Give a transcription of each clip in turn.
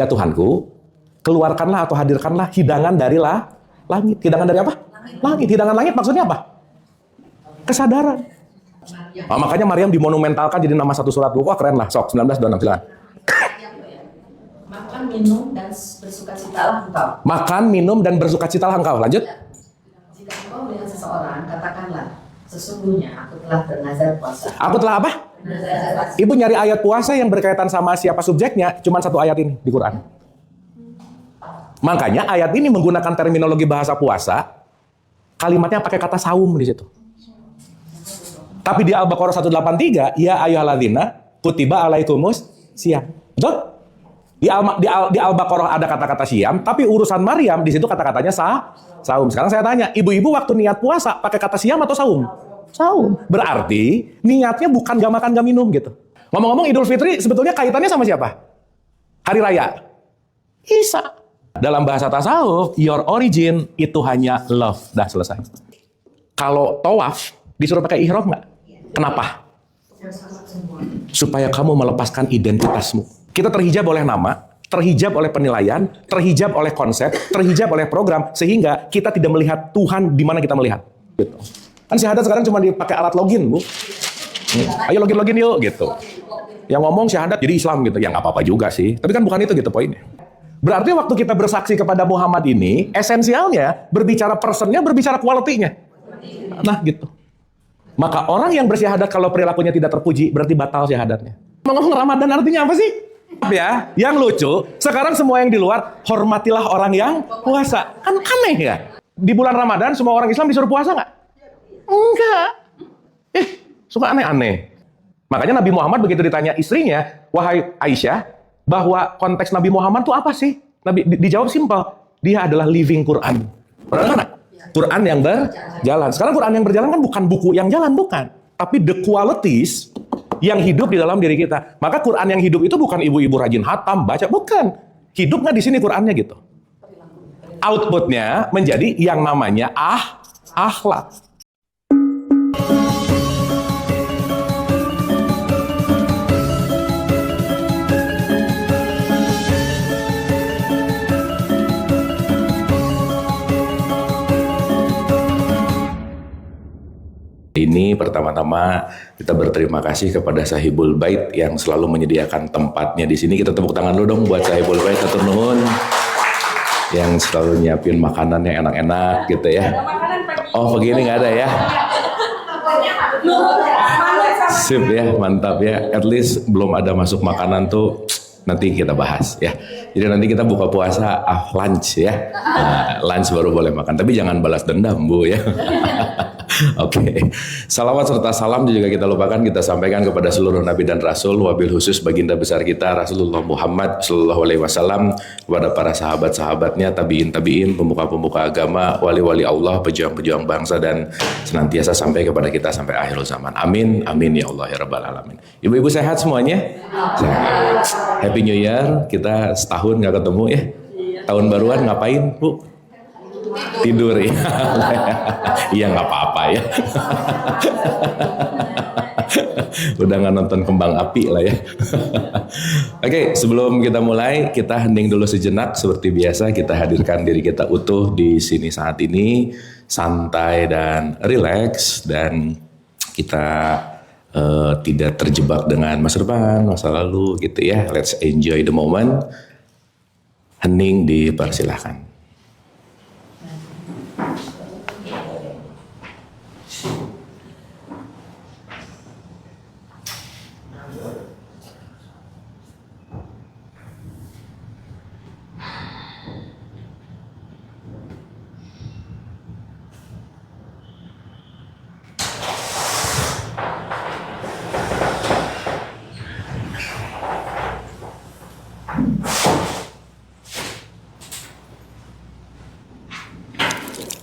Ya Tuhanku, keluarkanlah atau hadirkanlah hidangan dari langit. Hidangan dari apa? Langit. Hidangan langit maksudnya apa? Kesadaran. Nah, makanya Maryam dimonumentalkan jadi nama satu surat. Wah keren lah. Sok 19:26 silakan. Makan, minum, dan bersukacitalah engkau. Makan, minum, dan bersukacitalah engkau. Lanjut. Jika engkau melihat seseorang, katakanlah, sesungguhnya aku telah bernazar puasa. Aku telah apa? Ibu nyari ayat puasa yang berkaitan sama siapa subjeknya, cuma satu ayat ini di Quran. Makanya ayat ini menggunakan terminologi bahasa puasa, kalimatnya pakai kata saum di situ. Tapi di Al-Baqarah 183, ya ayyuhalladzina kutiba alaikumus siyam. Betul? Di Al-Baqarah ada kata-kata siam, tapi urusan Maryam di situ kata-katanya saum. Sekarang saya tanya, ibu-ibu waktu niat puasa pakai kata siam atau saum? Saum. Berarti niatnya bukan gak makan gak minum gitu. Ngomong-ngomong Idul Fitri sebetulnya kaitannya sama siapa? Hari Raya Isa. Dalam bahasa tasawuf, your origin itu hanya love. Dah selesai. Kalau tawaf disuruh pakai ihram nggak? Kenapa? Supaya kamu melepaskan identitasmu. Kita terhijab oleh nama, terhijab oleh penilaian, terhijab oleh konsep, terhijab oleh program, sehingga kita tidak melihat Tuhan di mana kita melihat. Gitu. Kan syahadat sekarang cuma dipakai alat login, Bu. Ayo login yuk, gitu. Yang ngomong syahadat jadi Islam gitu. Ya nggak apa-apa juga sih. Tapi kan bukan itu gitu poinnya. Berarti waktu kita bersaksi kepada Muhammad ini, esensialnya berbicara personnya, berbicara quality-nya. Nah gitu. Maka orang yang bersyahadat kalau perilakunya tidak terpuji, berarti batal syahadatnya. Ngomong Ramadan artinya apa sih? Ya, yang lucu, sekarang semua yang di luar, hormatilah orang yang puasa. Kan aneh ya? Di bulan Ramadan, semua orang Islam disuruh puasa nggak? Enggak. Suka aneh-aneh. Makanya Nabi Muhammad begitu ditanya istrinya, wahai Aisyah, bahwa konteks Nabi Muhammad itu apa sih? Nabi dijawab simpel, dia adalah living Quran. Quran yang berjalan. Sekarang Quran yang berjalan kan bukan buku yang jalan, bukan. Tapi the qualities yang hidup di dalam diri kita. Maka Quran yang hidup itu bukan ibu-ibu rajin hatam, baca, bukan. Hidup nggak di sini Qurannya gitu. Outputnya menjadi yang namanya akhlak. Ini pertama-tama kita berterima kasih kepada Sahibul Bait yang selalu menyediakan tempatnya di sini. Kita tepuk tangan dulu dong buat Sahibul Bait, atur nuhun, yang selalu nyiapin makanan yang enak-enak gitu ya. Oh begini nggak ada ya? Sip ya, mantap ya. At least belum ada masuk makanan tuh. Nanti kita bahas ya. Jadi nanti kita buka puasa lunch ya. Lunch baru boleh makan. Tapi jangan balas dendam Bu ya. Oke. Salawat serta salam juga kita lupakan kita sampaikan kepada seluruh nabi dan rasul, wabil khusus baginda besar kita Rasulullah Muhammad sallallahu alaihi wasallam, kepada para sahabat-sahabatnya, tabiin, pemuka-pemuka agama, wali-wali Allah, pejuang-pejuang bangsa, dan senantiasa sampai kepada kita sampai akhir zaman. Amin, amin ya Allah ya rabbal alamin. Ibu-ibu sehat semuanya? Sehat. Happy New Year. Kita setahun nggak ketemu ya. Tahun baruan ngapain Bu? Tidur ya. Iya nggak apa-apa ya. Udah nggak nonton kembang api lah ya. Oke, sebelum kita mulai, kita hening dulu sejenak. Seperti biasa kita hadirkan diri kita utuh di sini saat ini, santai dan rileks, dan kita tidak terjebak dengan masa depan, masa lalu gitu ya. Let's enjoy the moment. Hening dipersilahkan.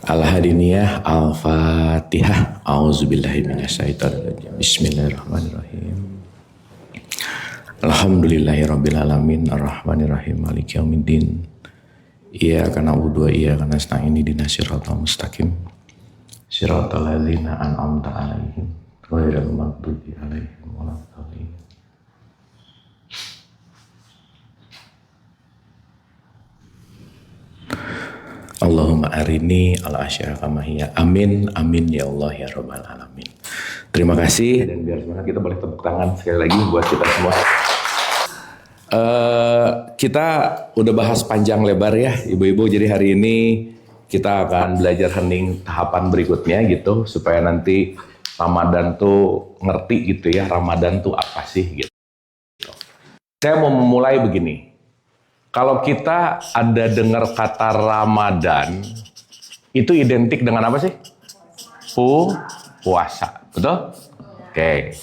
Al-Hadiniyah Al-Fatihah. A'udzubillahi minasyaitonirrajim. Bismillahirrahmanirrahim. Alhamdulillahirabbil alamin arrahmanirrahim maliki yaumiddin. Iyyaka na'budu wa iyyaka nasta'in ihdinas siratal mustaqim. Siratal ladzina an'amta 'alaihim ghairil maghdubi 'alaihim waladdallin. Allahumma arini ala asyara kama hiya. Amin, amin ya Allah ya rabbal alamin. Terima kasih dan biar semangat kita boleh tepuk tangan sekali lagi buat kita semua. Kita udah bahas panjang lebar ya ibu-ibu, jadi hari ini kita akan belajar hening tahapan berikutnya gitu supaya nanti Ramadan tuh ngerti gitu ya, Ramadan tuh apa sih gitu. Saya mau memulai begini. Kalau kita ada dengar kata Ramadan, itu identik dengan apa sih? Puasa, betul? Oke.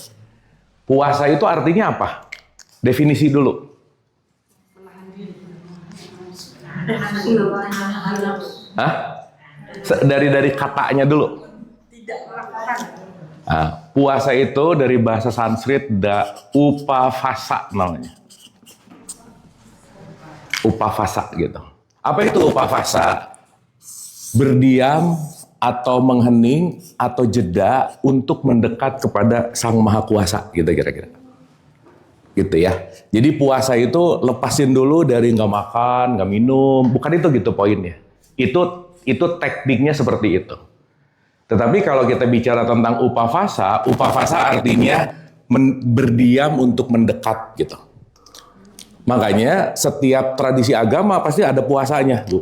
Puasa itu artinya apa? Definisi dulu. Hah? Dari katanya dulu. Nah, puasa itu dari bahasa Sanskrit upavasa namanya. Upavasa gitu. Apa itu upavasa? Berdiam atau menghening atau jeda untuk mendekat kepada Sang Maha Kuasa gitu kira-kira. Gitu ya. Jadi puasa itu lepasin dulu dari nggak makan, nggak minum. Bukan itu gitu poinnya. Itu tekniknya seperti itu. Tetapi kalau kita bicara tentang upavasa artinya berdiam untuk mendekat gitu. Makanya setiap tradisi agama pasti ada puasanya, Bu.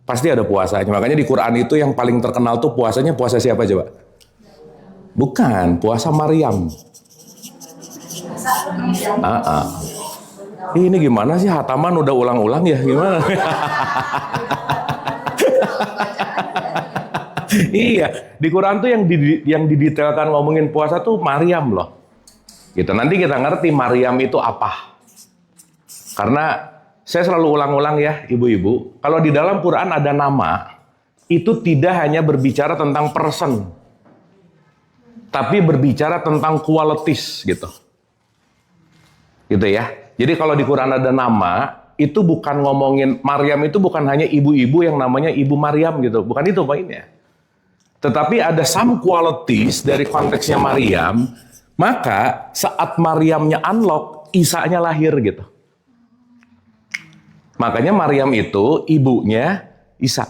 Pasti ada puasanya. Makanya di Quran itu yang paling terkenal tuh puasanya puasa siapa coba? Bukan, puasa Maryam. Ini gimana sih hataman udah ulang-ulang ya? Gimana? Iya, di Quran tuh yang didetailkan ngomongin puasa tuh Maryam loh. Gitu. Nanti kita ngerti Maryam itu apa. Karena saya selalu ulang-ulang ya ibu-ibu, kalau di dalam Quran ada nama, itu tidak hanya berbicara tentang person, tapi berbicara tentang qualities gitu. Gitu ya. Jadi kalau di Quran ada nama, itu bukan ngomongin Maryam, itu bukan hanya ibu-ibu yang namanya Ibu Maryam gitu. Bukan itu poinnya. Tetapi ada some qualities dari konteksnya Maryam, maka saat Maryamnya unlock, Isa-nya lahir gitu. Makanya Maryam itu ibunya Isa.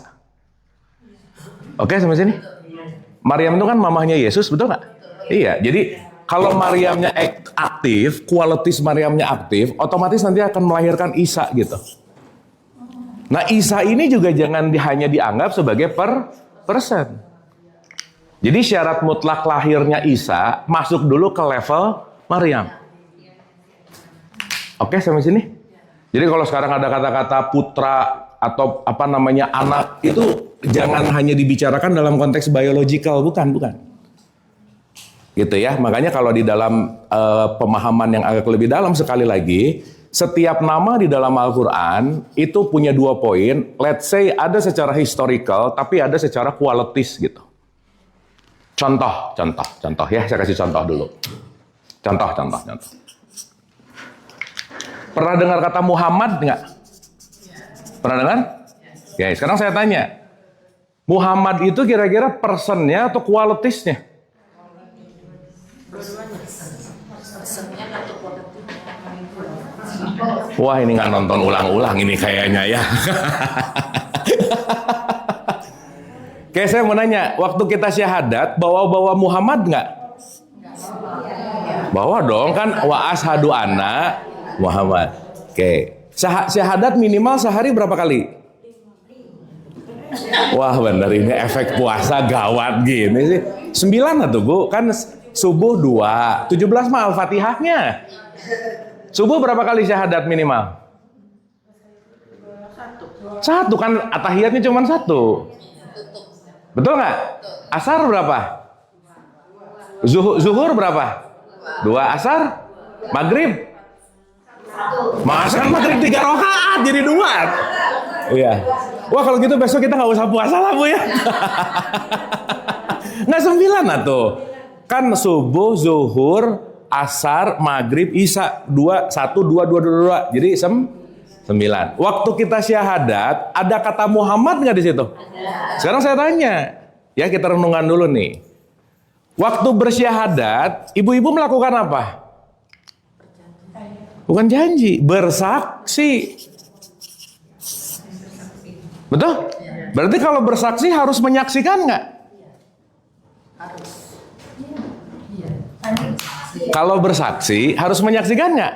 Oke, sampai sini? Maryam itu kan mamahnya Yesus, betul nggak? Iya, jadi kalau Maryamnya aktif, qualities Maryamnya aktif, otomatis nanti akan melahirkan Isa gitu. Nah, Isa ini juga jangan hanya dianggap sebagai person. Jadi syarat mutlak lahirnya Isa masuk dulu ke level Maryam. Oke, sampai sini? Jadi kalau sekarang ada kata-kata putra atau apa namanya anak, itu jangan hanya dibicarakan dalam konteks biological, bukan. Gitu ya. Makanya kalau di dalam pemahaman yang agak lebih dalam sekali lagi, setiap nama di dalam Al-Qur'an itu punya 2 poin. Let's say ada secara historical, tapi ada secara qualities gitu. Contoh ya, saya kasih contoh dulu. Contoh. Pernah dengar kata Muhammad nggak? Pernah dengar? Ya, sekarang saya tanya. Muhammad itu kira-kira personnya atau qualities-nya? Wah, ini nggak nonton ulang-ulang ini kayaknya ya. Oke, saya mau nanya, waktu kita syahadat, bawa Muhammad nggak? Bawa dong, kan wa ashadu anna Muhammad. Oke, syahadat minimal sehari berapa kali? Wah, bener ini efek puasa gawat gini sih. 9 tuh Bu, kan subuh 2, 17 mah Al-Fatihahnya. Subuh berapa kali syahadat minimal? 1 kan atahiyatnya cuma 1. Betul nggak? Asar berapa? Zuhur berapa? 2. Asar? Maghrib? Masa kan maghrib 3 rakaat jadi 2. Iya. Wah, kalau gitu besok kita nggak usah puasa lah Bu ya. Nggak 9 tuh. Kan subuh, zuhur, asar, maghrib, isya 2, 1, 2, 2, 2. Jadi 9. Waktu kita syahadat, ada kata Muhammad nggak di situ? Sekarang saya tanya, ya kita renungan dulu nih. Waktu bersyahadat, ibu-ibu melakukan apa? Bukan janji, bersaksi. Betul? Berarti kalau bersaksi harus menyaksikan nggak? Harus. Kalau bersaksi harus menyaksikan nggak?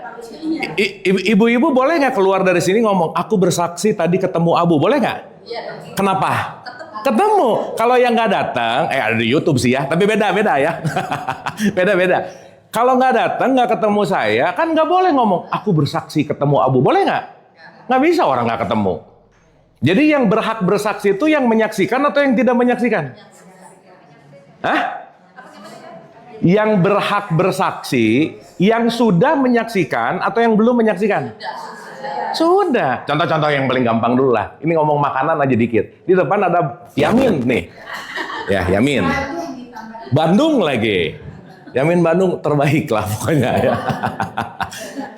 Ibu-ibu boleh nggak keluar dari sini ngomong, aku bersaksi tadi ketemu Abu, boleh nggak? Kenapa? Ketemu. Kalau yang nggak datang, ada di YouTube sih ya, tapi beda-beda ya. Beda-beda. Kalau nggak datang, nggak ketemu saya, kan nggak boleh ngomong, aku bersaksi ketemu Abu, boleh nggak? Nggak bisa orang nggak ketemu. Jadi yang berhak bersaksi itu yang menyaksikan atau yang tidak menyaksikan? Hah? Yang berhak bersaksi, yang sudah menyaksikan atau yang belum menyaksikan? Sudah. Contoh-contoh yang paling gampang dulu lah. Ini ngomong makanan aja dikit. Di depan ada Yamin nih. Ya, Yamin. Bandung lagi. Yamin Bandung terbaik lah pokoknya ya.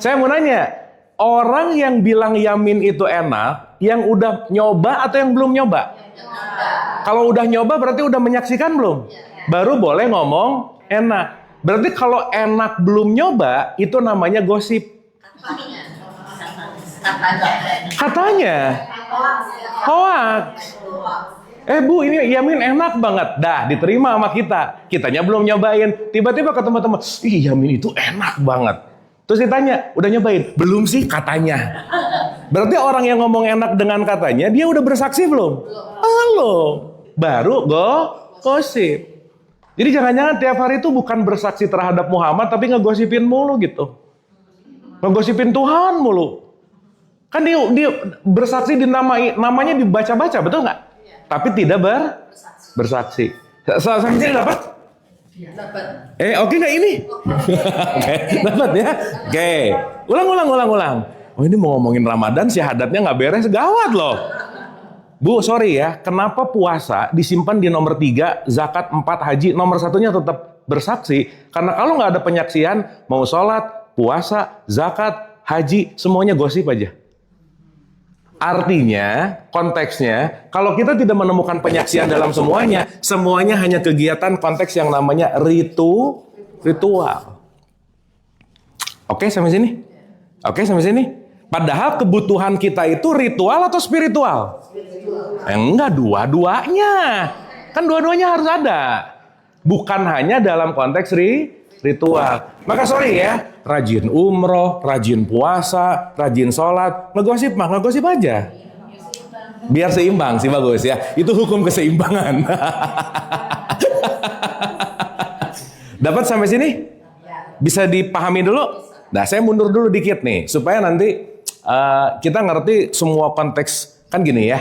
Saya mau nanya, orang yang bilang Yamin itu enak, yang udah nyoba atau yang belum nyoba? Kalau udah nyoba berarti udah menyaksikan belum? Baru boleh ngomong enak. Berarti kalau enak belum nyoba, itu namanya gosip. Katanya. Hoax. Bu, ini Yamin enak banget. Dah, diterima sama kita. Kitanya belum nyobain. Tiba-tiba ketemu teman, ih Yamin itu enak banget. Terus ditanya, udah nyobain? Belum sih katanya. Berarti orang yang ngomong enak dengan katanya, dia udah bersaksi belum? Belum. Baru gosip. Jadi jangan-jangan tiap hari itu bukan bersaksi terhadap Muhammad, tapi ngegosipin mulu gitu. Ngegosipin Tuhan mulu. Kan dia bersaksi namanya dibaca-baca, betul nggak? Tapi tidak bersaksi. Saksinya dapat? Dapat. Oke nggak ini? Oke, dapat ya? Oke. Ulang. Oh ini mau ngomongin Ramadan, syahadatnya nggak beres, gawat loh. Bu, sorry ya, kenapa puasa disimpan di nomor 3, zakat 4, haji, nomor 1-nya tetap bersaksi? Karena kalau nggak ada penyaksian, mau sholat, puasa, zakat, haji, semuanya gosip aja. Artinya, konteksnya, kalau kita tidak menemukan penyaksian dalam semuanya hanya kegiatan konteks yang namanya ritual. Oke, sampai sini? Padahal kebutuhan kita itu ritual atau spiritual? Enggak, dua-duanya. Kan dua-duanya harus ada. Bukan hanya dalam konteks ritual. Maka sorry ya, rajin umroh, rajin puasa, rajin sholat, ngegosip aja. Biar seimbang sih bagus ya. Itu hukum keseimbangan. Dapat sampai sini? Bisa dipahami dulu? Nah, saya mundur dulu dikit nih, supaya nanti kita ngerti semua konteks. Kan gini ya,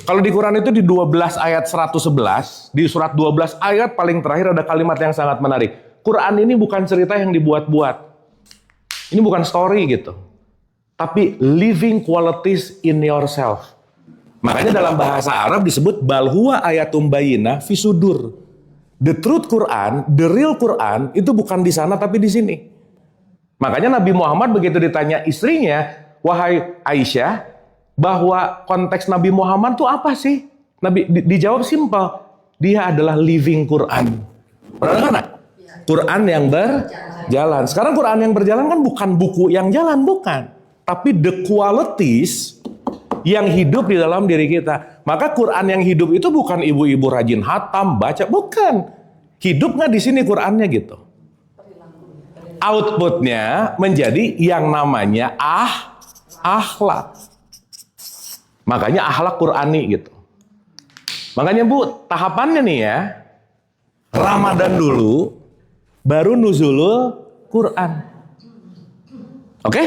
kalau di Quran itu di 12 ayat 111, di surat 12 ayat paling terakhir ada kalimat yang sangat menarik. Quran ini bukan cerita yang dibuat-buat. Ini bukan story gitu. Tapi living qualities in yourself. Makanya dalam bahasa Arab disebut bal huwa ayatum bayyinah fi sudur. The truth Quran, the real Quran itu bukan di sana tapi di sini. Makanya Nabi Muhammad begitu ditanya istrinya, wahai Aisyah, bahwa konteks Nabi Muhammad itu apa sih? Nabi dijawab simpel, dia adalah living Quran. Pernah kan? Quran yang berjalan. Sekarang Quran yang berjalan kan bukan buku yang jalan, bukan. Tapi the qualities yang hidup di dalam diri kita. Maka Quran yang hidup itu bukan ibu-ibu rajin hatam, baca, bukan. Hidup nggak di sini Qurannya gitu. Outputnya menjadi yang namanya akhlak. Makanya akhlak Qurani gitu. Makanya Bu, tahapannya nih ya, Ramadan dulu, baru nuzulul Quran. Oke?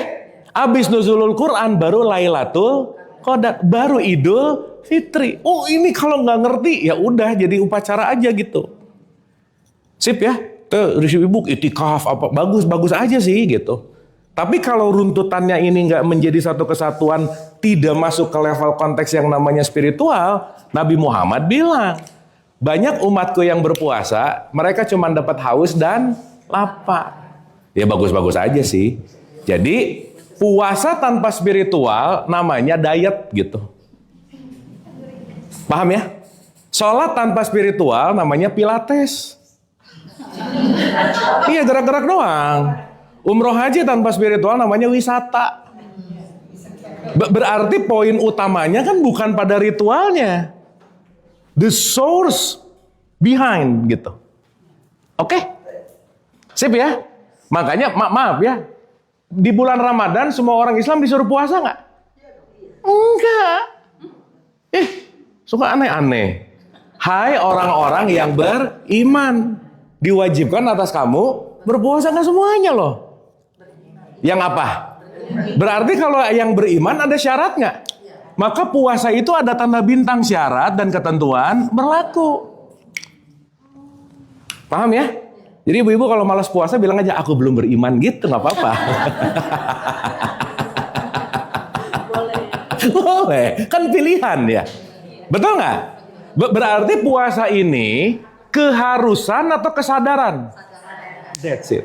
Abis nuzulul Quran, baru Lailatul Qadar, baru Idul Fitri. Oh ini kalau nggak ngerti, ya udah jadi upacara aja gitu. Sip ya? Tuh, ibu itikaf apa bagus aja sih gitu. Tapi kalau runtutannya ini nggak menjadi satu kesatuan, tidak masuk ke level konteks yang namanya spiritual, Nabi Muhammad bilang, banyak umatku yang berpuasa, mereka cuma dapat haus dan lapar. Ya bagus-bagus aja sih. Jadi puasa tanpa spiritual namanya diet gitu. Paham ya? Sholat tanpa spiritual namanya pilates. Iya, gerak-gerak doang. Umroh haji tanpa spiritual namanya wisata. Berarti poin utamanya kan bukan pada ritualnya, the source behind gitu. Oke? Sip ya? Makanya maaf ya, di bulan Ramadan semua orang Islam disuruh puasa nggak? Enggak. Suka aneh-aneh. Hai orang-orang yang beriman, diwajibkan atas kamu berpuasa, nggak semuanya loh. Yang apa? Berarti kalau yang beriman ada syarat nggak? Maka puasa itu ada tanda bintang, syarat dan ketentuan berlaku. Paham ya? Jadi ibu-ibu kalau malas puasa bilang aja aku belum beriman gitu, nggak apa-apa. Boleh, kan pilihan ya. Betul nggak? Berarti puasa ini keharusan atau kesadaran? That's it.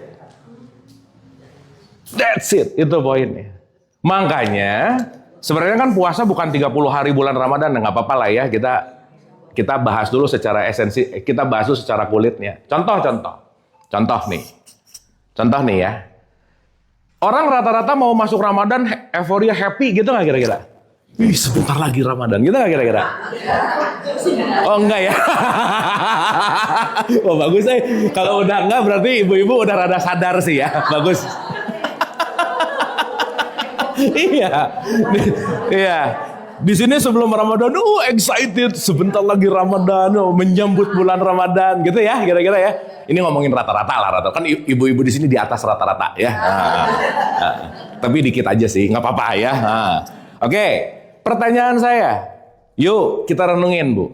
That's it, itu poinnya. Makanya sebenarnya kan puasa bukan 30 hari bulan Ramadan, nggak apa-apa lah ya, kita bahas dulu secara esensi, kita bahas dulu secara kulitnya. Contoh nih ya. Orang rata-rata mau masuk Ramadan euforia, happy gitu nggak kira-kira? Wih, sebentar lagi Ramadan, gitu nggak kira-kira? Oh enggak ya? Oh bagus sih. Kalau udah enggak berarti ibu-ibu udah rada sadar sih ya. Bagus. Iya. Di sini sebelum Ramadan, excited, sebentar lagi Ramadan, menyambut bulan Ramadan, gitu ya, kira-kira ya. Ini ngomongin rata-rata lah, kan ibu-ibu di sini di atas rata-rata ya. Tapi dikit aja sih, nggak apa-apa ya. Oke, pertanyaan saya, yuk kita renungin Bu.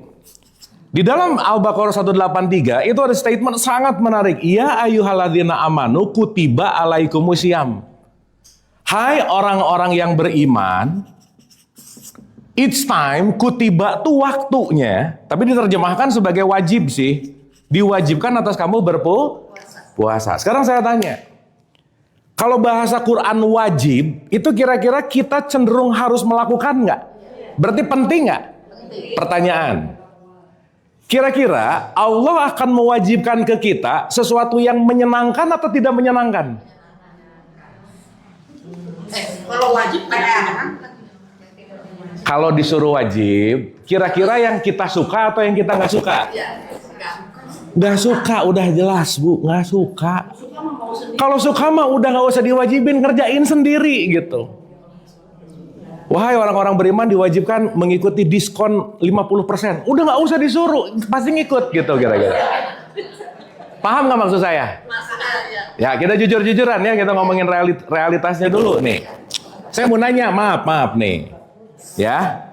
Di dalam Al-Baqarah 183 itu ada statement sangat menarik. Ya ayyuhalladzina amanu kutiba alaikumusiyam. Hai orang-orang yang beriman, it's time, kutiba tuh waktunya, tapi diterjemahkan sebagai wajib sih. Diwajibkan atas kamu berpuasa. Sekarang saya tanya, kalau bahasa Quran wajib, itu kira-kira kita cenderung harus melakukan nggak? Berarti penting nggak? Pertanyaan. Kira-kira Allah akan mewajibkan ke kita sesuatu yang menyenangkan atau tidak menyenangkan? Kalau wajib Kalau disuruh wajib, kira-kira yang kita suka atau yang kita nggak suka? Nggak suka, udah jelas Bu, nggak suka. Kalau suka mah udah nggak usah diwajibin, ngerjain sendiri gitu. Wahai orang-orang beriman diwajibkan mengikuti diskon 50%. Udah nggak usah disuruh, pasti ngikut gitu kira-kira. Paham nggak maksud saya? Ya kita jujur-jujuran ya, kita ngomongin realitasnya dulu nih. Saya mau nanya, maaf nih. Ya,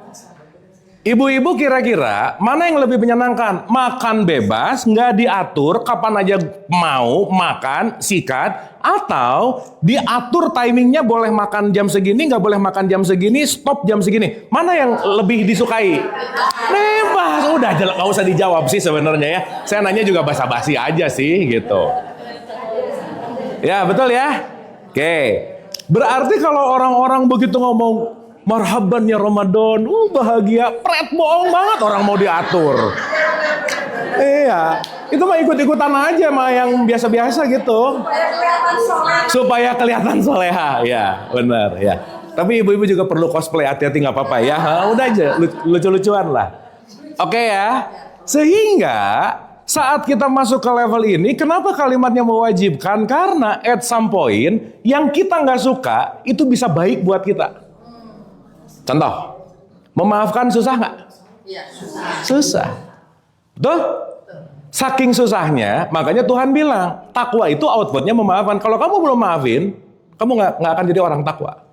ibu-ibu kira-kira mana yang lebih menyenangkan? Makan bebas, nggak diatur, kapan aja mau makan, sikat, atau diatur timingnya boleh makan jam segini, nggak boleh makan jam segini, stop jam segini. Mana yang lebih disukai? Bebas, udah nggak usah dijawab sih sebenarnya ya. Saya nanya juga basa-basi aja sih gitu. Ya betul ya. Oke, berarti kalau orang-orang begitu ngomong marhaban ya Ramadan, bahagia, pret, bohong banget orang mau diatur. Iya, itu mah ikut-ikutan aja mah yang biasa-biasa gitu. Supaya kelihatan soleha, ya benar ya. Tapi ibu-ibu juga perlu cosplay, hati-hati nggak apa-apa ya. Udah aja, lucu-lucuan lah. Oke ya, sehingga saat kita masuk ke level ini, kenapa kalimatnya mewajibkan? Karena at some point yang kita nggak suka itu bisa baik buat kita. Contoh, memaafkan susah nggak? Ya, Susah. Betul? Saking susahnya, makanya Tuhan bilang, takwa itu outputnya memaafkan. Kalau kamu belum maafin, kamu nggak akan jadi orang takwa.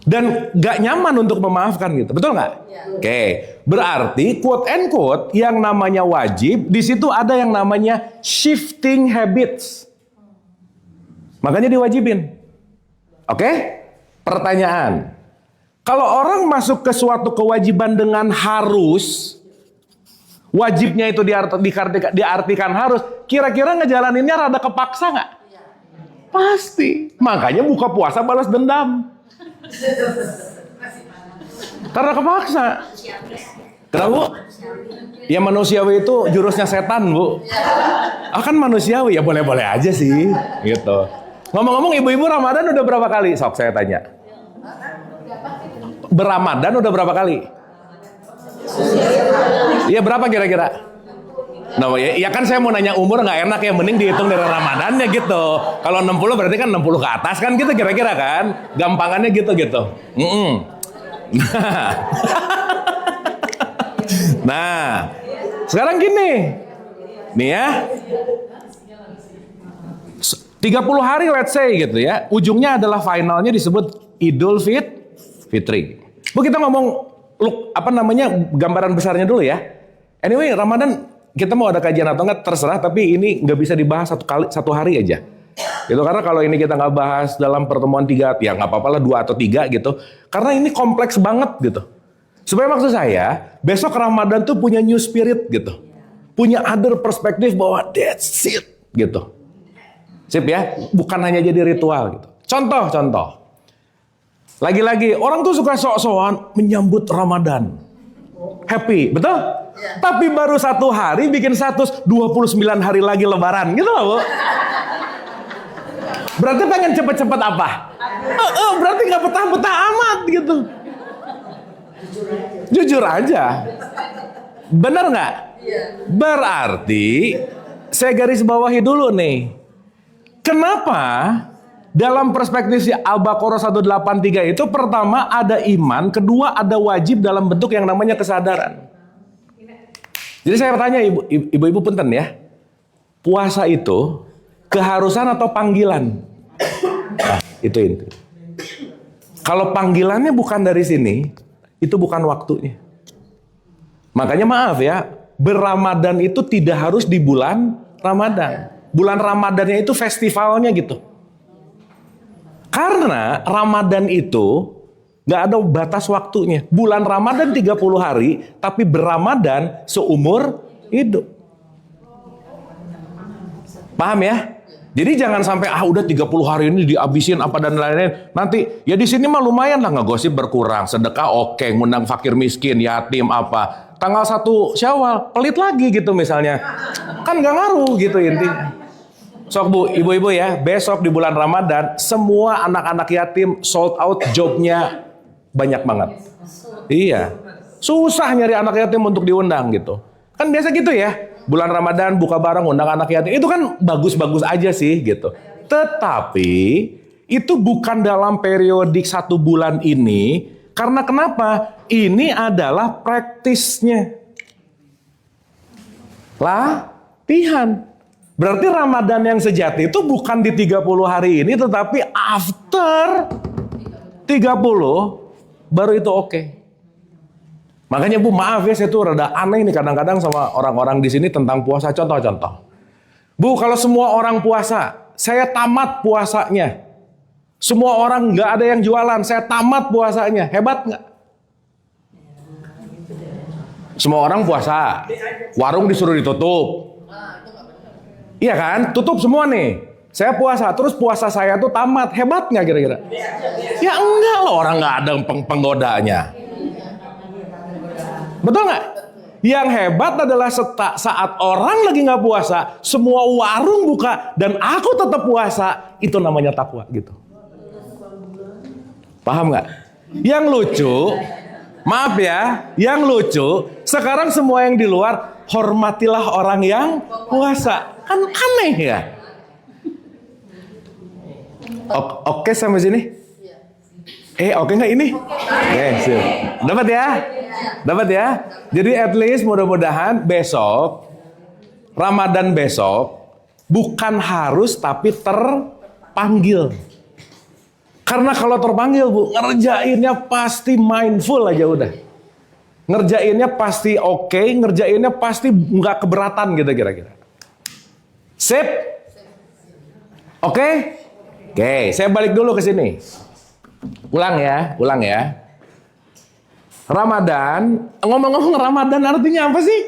Dan nggak nyaman untuk memaafkan gitu, betul nggak? Ya. Oke, berarti quote and quote yang namanya wajib, di situ ada yang namanya shifting habits. Makanya diwajibin. Oke? Pertanyaan. Kalau orang masuk ke suatu kewajiban dengan harus, wajibnya itu diartikan harus, kira-kira ngejalaninnya rada kepaksa nggak? Pasti. Makanya buka puasa balas dendam. Karena kepaksa. Kenapa Bu? Ya manusiawi itu jurusnya setan Bu. Kan manusiawi ya boleh-boleh aja sih. Gitu. Ngomong-ngomong ibu-ibu Ramadan udah berapa kali? Sok saya tanya. Beramadan udah berapa kali? Iya berapa kira-kira? Nah, ya kan saya mau nanya umur nggak enak ya, mending dihitung dari Ramadannya gitu. Kalau 60 berarti kan 60 ke atas kan gitu kira-kira kan. Gampangannya gitu. Nah, sekarang gini. Nih ya. 30 hari let's say gitu ya. Ujungnya adalah finalnya disebut Idul Fitri. Bu kita ngomong gambaran besarnya dulu ya. Anyway, Ramadan kita mau ada kajian atau enggak terserah, tapi ini nggak bisa dibahas satu hari aja. Itu karena kalau ini kita nggak bahas dalam pertemuan 3, ya nggak apa-apa lah 2 atau 3 gitu. Karena ini kompleks banget gitu. Supaya maksud saya, besok Ramadan tuh punya new spirit gitu. Punya other perspektif bahwa that's it gitu. Sip ya, bukan hanya jadi ritual gitu. Contoh. Lagi-lagi orang tuh suka sok-sokan menyambut Ramadan. Happy, betul? Ya. Tapi baru 1 hari bikin status 29 hari lagi lebaran gitu loh, Bu. Berarti pengen cepet-cepet apa? Berarti gak betah-betah amat gitu. Jujur aja. Bener gak? Ya. Berarti saya garis bawahi dulu nih. Kenapa dalam perspektif Al-Baqarah 183 itu pertama ada iman, kedua ada wajib dalam bentuk yang namanya kesadaran. Jadi saya bertanya ibu-ibu punten ya. Puasa itu keharusan atau panggilan? Nah, itu inti. Kalau panggilannya bukan dari sini, itu bukan waktunya. Makanya maaf ya, berramadan itu tidak harus di bulan Ramadan. Bulan Ramadannya itu festivalnya gitu. Karena Ramadan itu gak ada batas waktunya. Bulan Ramadan 30 hari, tapi berramadan seumur hidup. Paham ya? Jadi jangan sampai udah 30 hari ini dihabisin apa dan lain-lain. Nanti ya di sini mah lumayan lah ngegosip berkurang, sedekah oke, ngundang fakir miskin, yatim apa. Tanggal 1 Syawal pelit lagi gitu misalnya. Kan gak ngaruh gitu intinya. Sok Bu, ibu-ibu ya, besok di bulan Ramadan semua anak-anak yatim sold out jobnya banyak banget. Iya. Susah nyari anak yatim untuk diundang gitu. Kan biasa gitu ya. Bulan Ramadan buka bareng undang anak yatim. Itu kan bagus-bagus aja sih gitu. Tetapi itu bukan dalam periodik 1 bulan ini. Karena kenapa? Ini adalah praktisnya. Latihan. Berarti Ramadan yang sejati itu bukan di 30 hari ini, tetapi after 30 baru itu oke. Makanya Bu maaf ya, saya tuh rada aneh nih kadang-kadang sama orang-orang di sini tentang puasa. Contoh-contoh. Bu kalau semua orang puasa, saya tamat puasanya. Semua orang nggak ada yang jualan, saya tamat puasanya. Hebat nggak? Semua orang puasa, warung disuruh ditutup. Iya kan? Tutup semua nih. Saya puasa, terus puasa saya tuh tamat. Hebat nggak kira-kira? Ya enggak loh, orang nggak ada penggodanya. Betul nggak? Yang hebat adalah saat orang lagi nggak puasa, semua warung buka dan aku tetap puasa. Itu namanya takwa gitu. Paham nggak? Yang lucu, maaf ya, yang lucu. Sekarang semua yang di luar hormatilah orang yang puasa. Kan aneh ya. Oke sampai sini? Oke nggak ini? Oke, sip. Dapat ya? Dapat ya? Jadi at least mudah-mudahan besok, Ramadan besok, bukan harus tapi terpanggil. Karena kalau terpanggil Bu, ngerjainnya pasti mindful aja udah. Ngerjainnya pasti oke, ngerjainnya pasti nggak keberatan gitu kira-kira. Sip? Oke? Oke, saya balik dulu ke sini. Ulang ya. Ramadan, ngomong-ngomong Ramadan artinya apa sih?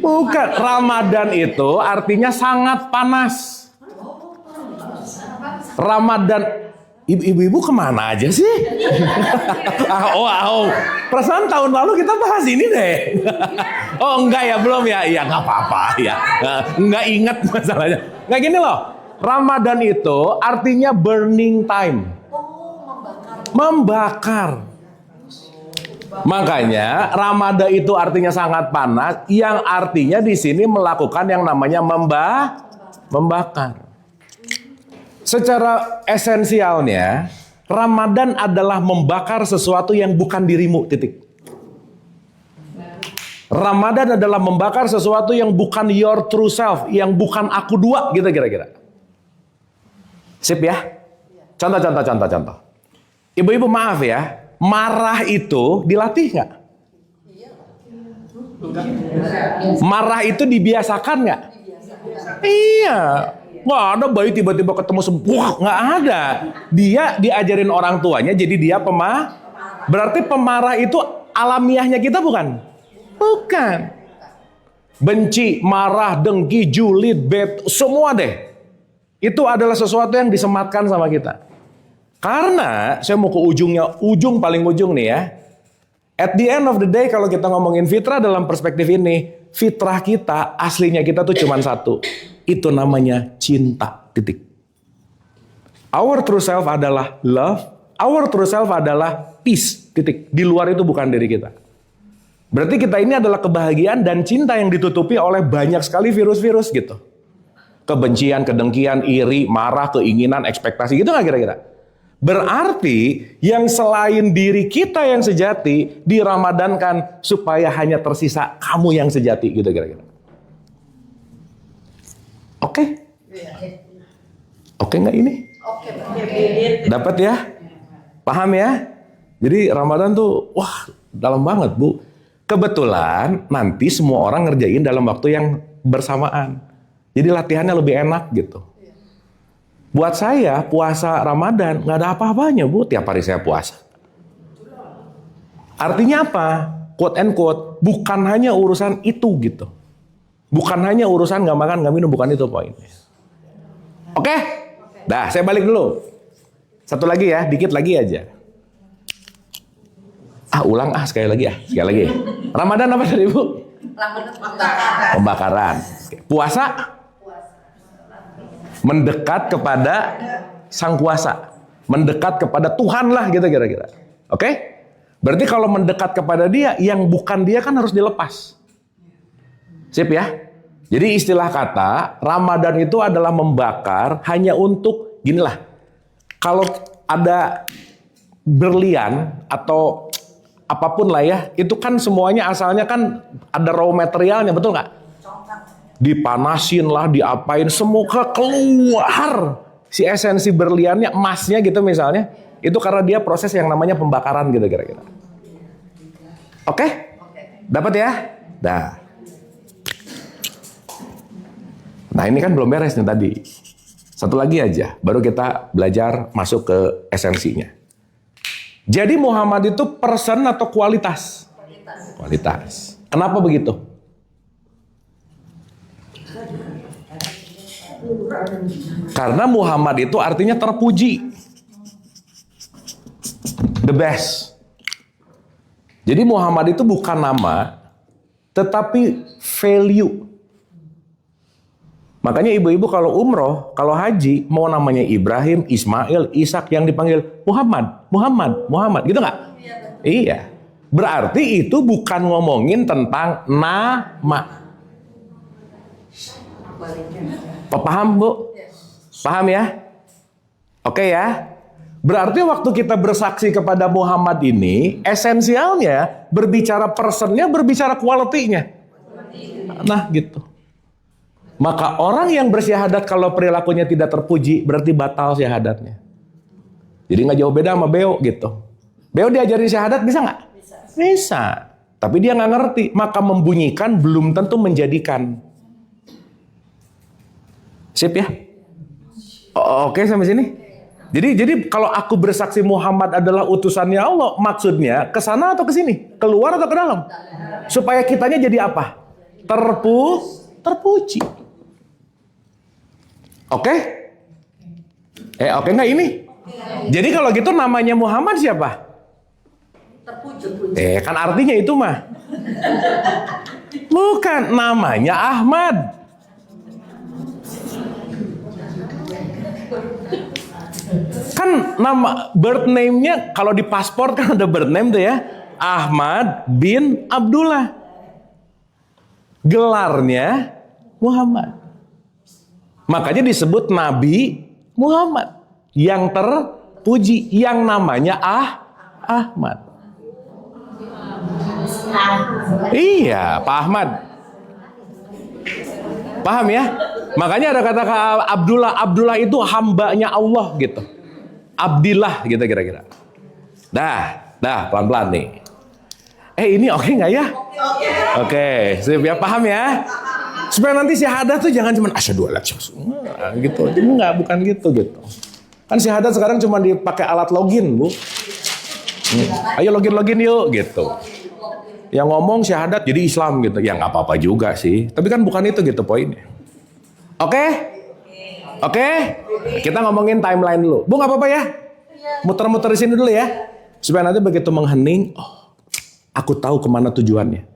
Bukan, Ramadan itu artinya sangat panas. Ramadan, ibu-ibu kemana aja sih? Perasaan tahun lalu kita bahas ini deh. Oh enggak ya, belum ya? Iya nggak apa-apa ya. Nggak ingat masalahnya. Nggak gini loh. Ramadan itu artinya burning time. Membakar. Makanya Ramadan itu artinya sangat panas, yang artinya di sini melakukan yang namanya membakar. Secara esensialnya, Ramadan adalah membakar sesuatu yang bukan dirimu, titik. Ramadan adalah membakar sesuatu yang bukan your true self, yang bukan aku dua, gitu kira-kira. Sip ya? Contoh. Ibu-ibu maaf ya, marah itu dilatih nggak? Marah itu dibiasakan nggak? Iya. Nggak ada bayi tiba-tiba ketemu wah, nggak ada. Dia diajarin orang tuanya, jadi dia Berarti pemarah itu alamiahnya kita bukan? Bukan. Benci, marah, dengki, julid, semua deh. Itu adalah sesuatu yang disematkan sama kita. Karena saya mau ke ujung paling ujung nih ya. At the end of the day, kalau kita ngomongin fitrah dalam perspektif ini, fitrah kita, aslinya kita tuh cuma satu. Itu namanya cinta, titik. Our true self adalah love, our true self adalah peace, titik. Di luar itu bukan diri kita. Berarti kita ini adalah kebahagiaan dan cinta yang ditutupi oleh banyak sekali virus-virus gitu. Kebencian, kedengkian, iri, marah, keinginan, ekspektasi, gitu nggak kira-kira? Berarti yang selain diri kita yang sejati diramadankan supaya hanya tersisa kamu yang sejati, gitu kira-kira. Oke? Oke nggak ini? Oke. Dapat ya? Paham ya? Jadi Ramadan tuh, wah dalam banget Bu. Kebetulan nanti semua orang ngerjain dalam waktu yang bersamaan. Jadi latihannya lebih enak gitu. Buat saya puasa Ramadan nggak ada apa-apanya Bu, tiap hari saya puasa. Artinya apa? Quote and quote, bukan hanya urusan itu gitu. Bukan hanya urusan nggak makan nggak minum, bukan itu poinnya. Oke? Dah, saya balik dulu. Satu lagi ya, dikit lagi aja. Ulang sekali lagi. Ramadan apa tadi Bu? Pembakaran. Puasa? Mendekat kepada Sang Kuasa. Mendekat kepada Tuhan lah gitu kira-kira. Oke? Berarti kalau mendekat kepada Dia, yang bukan Dia kan harus dilepas. Sip ya? Jadi istilah kata, Ramadan itu adalah membakar hanya untuk, ginilah. Kalau ada berlian atau apapun lah ya, itu kan semuanya asalnya kan ada raw materialnya, betul nggak? Dipanasin lah, diapain, semua keluar si esensi berliannya, emasnya gitu misalnya, itu karena dia proses yang namanya pembakaran gitu kira-kira. Oke? Dapat ya? Nah ini kan belum beres nih tadi. Satu lagi aja, baru kita belajar masuk ke esensinya. Jadi Muhammad itu person atau kualitas? Kualitas. Kenapa begitu? Karena Muhammad itu artinya terpuji. The best. Jadi Muhammad itu bukan nama, tetapi value. Makanya ibu-ibu kalau umroh, kalau haji, mau namanya Ibrahim, Ismail, Ishak, yang dipanggil Muhammad, gitu nggak? Iya. Berarti itu bukan ngomongin tentang nama. Paham Bu? Paham ya? Oke ya? Berarti waktu kita bersaksi kepada Muhammad ini, esensialnya berbicara personnya, berbicara quality-nya. Nah gitu. Maka orang yang bersyahadat kalau perilakunya tidak terpuji, berarti batal syahadatnya. Jadi nggak jauh beda sama Beo gitu. Beo diajarin syahadat bisa nggak? Bisa. Tapi dia nggak ngerti. Maka membunyikan belum tentu menjadikan. Sip ya? Oke sampai sini? Jadi kalau aku bersaksi Muhammad adalah utusannya Allah, maksudnya ke sana atau ke sini? Keluar atau ke dalam? Supaya kitanya jadi apa? Terpuji. Oke? Oke nggak ini? Jadi kalau gitu namanya Muhammad siapa? Terpuji. Kan artinya itu mah. Bukan, namanya Ahmad. Kan nama birth name-nya kalau di paspor kan ada birth name tuh ya. Ahmad bin Abdullah. Gelarnya Muhammad. Makanya disebut Nabi Muhammad. Yang terpuji, yang namanya Ahmad. Iya, Pak Ahmad. Paham ya? Makanya ada kata Abdullah. Abdullah itu hambanya Allah gitu. Abdillah gitu kira-kira. Dah pelan-pelan nih. Ini oke nggak ya? Oke, sip ya, paham ya? Supaya nanti syahadat tuh jangan cuma asyhadu alla ilaha gitu. Enggak, bukan gitu. Kan syahadat sekarang cuma dipakai alat login, Bu. Ayo login yuk gitu. Yang ngomong syahadat jadi Islam gitu. Ya nggak apa-apa juga sih. Tapi kan bukan itu gitu poinnya. Oke? Kita ngomongin timeline dulu. Bu nggak apa-apa ya? Muter-muter di sini dulu ya. Supaya nanti begitu menghening, aku tahu kemana tujuannya.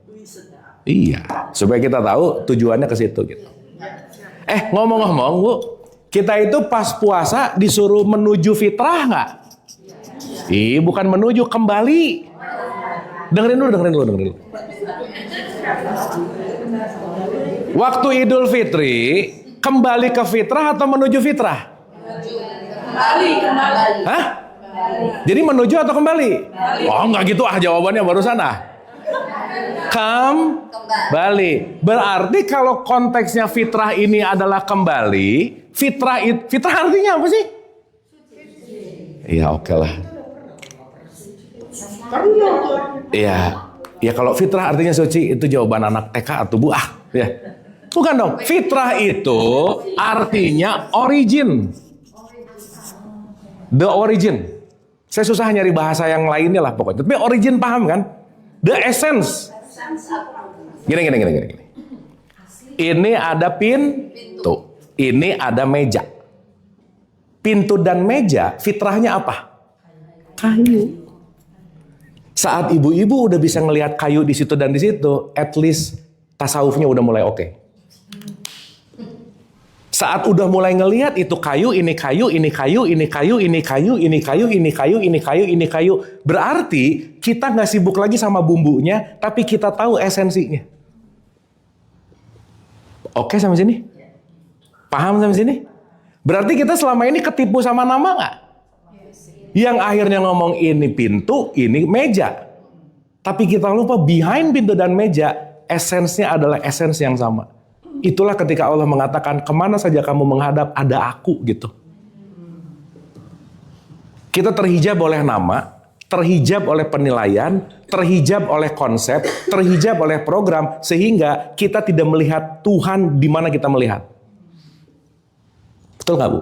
Iya, supaya kita tahu tujuannya ke situ gitu. Ngomong-ngomong Bu, kita itu pas puasa disuruh menuju fitrah nggak? Bukan menuju, kembali. Dengerin dulu. Waktu Idul Fitri, kembali ke fitrah atau menuju fitrah? Kembali. Hah? Jadi menuju atau kembali? Enggak gitu jawabannya barusan Kembali. Berarti kalau konteksnya fitrah ini adalah kembali, fitrah artinya apa sih? Iya, oke lah. Iya, kalau fitrah artinya suci itu jawaban anak TK atau Bu ya. Bukan dong. Fitrah itu artinya origin. The origin. Saya susah nyari bahasa yang lainnya lah pokoknya. Tapi origin paham kan? The essence. Gini. Ini ada pintu. Ini ada meja. Pintu dan meja fitrahnya apa? Kayu. Saat ibu-ibu udah bisa ngelihat kayu di situ dan di situ, at least tasawufnya udah mulai oke. Saat udah mulai ngelihat itu kayu, ini kayu, ini kayu, ini kayu, ini kayu, ini kayu, ini kayu, ini kayu, ini kayu. Berarti kita nggak sibuk lagi sama bumbunya, tapi kita tahu esensinya. Oke sampai sini? Paham sampai sini? Berarti kita selama ini ketipu sama nama nggak? Yang akhirnya ngomong ini pintu, ini meja. Tapi kita lupa behind pintu dan meja, esensnya adalah esens yang sama. Itulah ketika Allah mengatakan, kemana saja kamu menghadap, ada aku gitu. Kita terhijab oleh nama, terhijab oleh penilaian, terhijab oleh konsep, terhijab oleh program, sehingga kita tidak melihat Tuhan di mana kita melihat. Betul nggak Bu?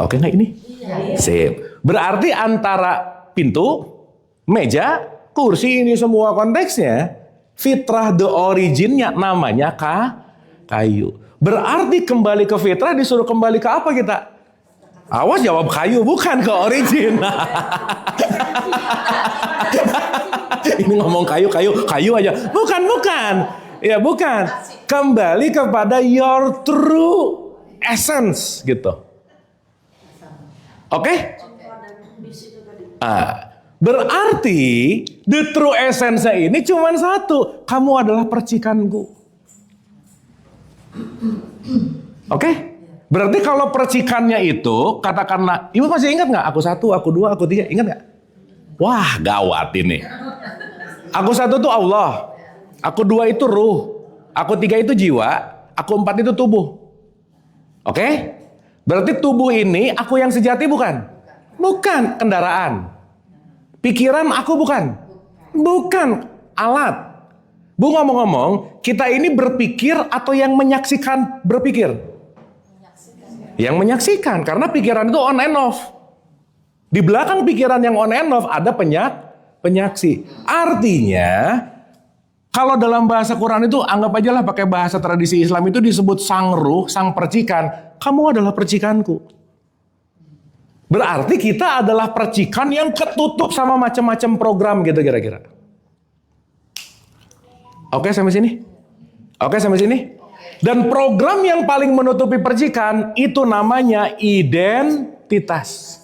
Oke nggak ini? Sip. Berarti antara pintu, meja, kursi ini semua konteksnya, fitrah the originnya namanya kayu. Berarti kembali ke fitrah disuruh kembali ke apa kita? Awas jawab kayu, bukan ke origin. Ini ngomong kayu aja. Bukan. Ya bukan. Kembali kepada your true essence gitu. Oke? Berarti the true essence ini cuma satu. Kamu adalah percikanku. Oke? Berarti kalau percikannya itu, katakanlah, ibu masih ingat nggak? Aku 1, aku 2, aku 3, ingat nggak? Wah, gawat ini. Aku 1 itu Allah. Aku 2 itu ruh. Aku 3 itu jiwa. Aku 4 itu tubuh. Oke? Berarti tubuh ini aku yang sejati bukan? Bukan kendaraan. Pikiran aku bukan? Bukan alat. Bu ngomong-ngomong, kita ini berpikir atau yang menyaksikan berpikir? Yang menyaksikan, karena pikiran itu on and off. Di belakang pikiran yang on and off ada penyaksi. Artinya, kalau dalam bahasa Quran itu anggap aja lah pakai bahasa tradisi Islam itu disebut sang ruh, sang percikan. Kamu adalah percikanku. Berarti kita adalah percikan yang ketutup sama macam-macam program gitu kira-kira. Oke sampai sini? Oke sampai sini? Dan program yang paling menutupi percikan itu namanya identitas. identitas.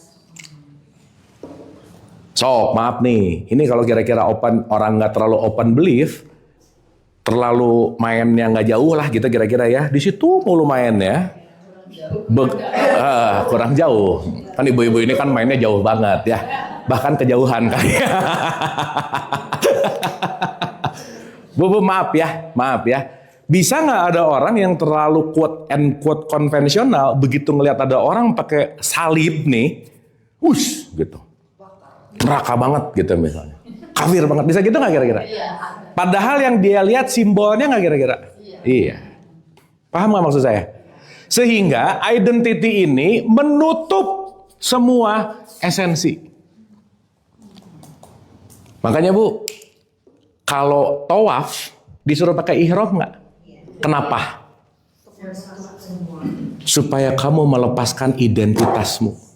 So, maaf nih, ini kalau kira-kira orang nggak terlalu open belief, terlalu mainnya nggak jauh lah gitu kira-kira ya. Di situ mulu mainnya, kurang jauh. Kan ibu-ibu ini kan mainnya jauh banget ya, bahkan kejauhan kali. Bu, maaf ya. Bisa nggak ada orang yang terlalu quote and quote konvensional, begitu ngelihat ada orang pakai salib nih, gitu. Neraka banget gitu misalnya. Kafir banget. Bisa gitu nggak kira-kira? Padahal yang dia lihat simbolnya nggak kira-kira? Iya. Paham nggak maksud saya? Sehingga identity ini menutup semua esensi. Makanya Bu, kalau tawaf disuruh pakai ihram nggak? Kenapa? Supaya kamu melepaskan identitasmu.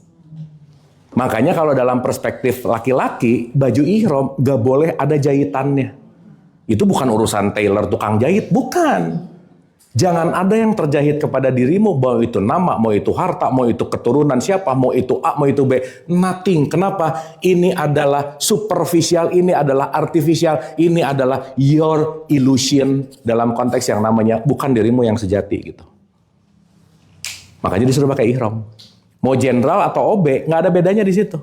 Makanya kalau dalam perspektif laki-laki, baju ihram gak boleh ada jahitannya. Itu bukan urusan tailor tukang jahit, bukan. Jangan ada yang terjahit kepada dirimu, mau itu nama, mau itu harta, mau itu keturunan siapa, mau itu A, mau itu B. Nothing. Kenapa? Ini adalah superficial, ini adalah artificial, ini adalah your illusion dalam konteks yang namanya bukan dirimu yang sejati gitu. Makanya disuruh pakai ihram. Mau jenderal atau OB, nggak ada bedanya di situ.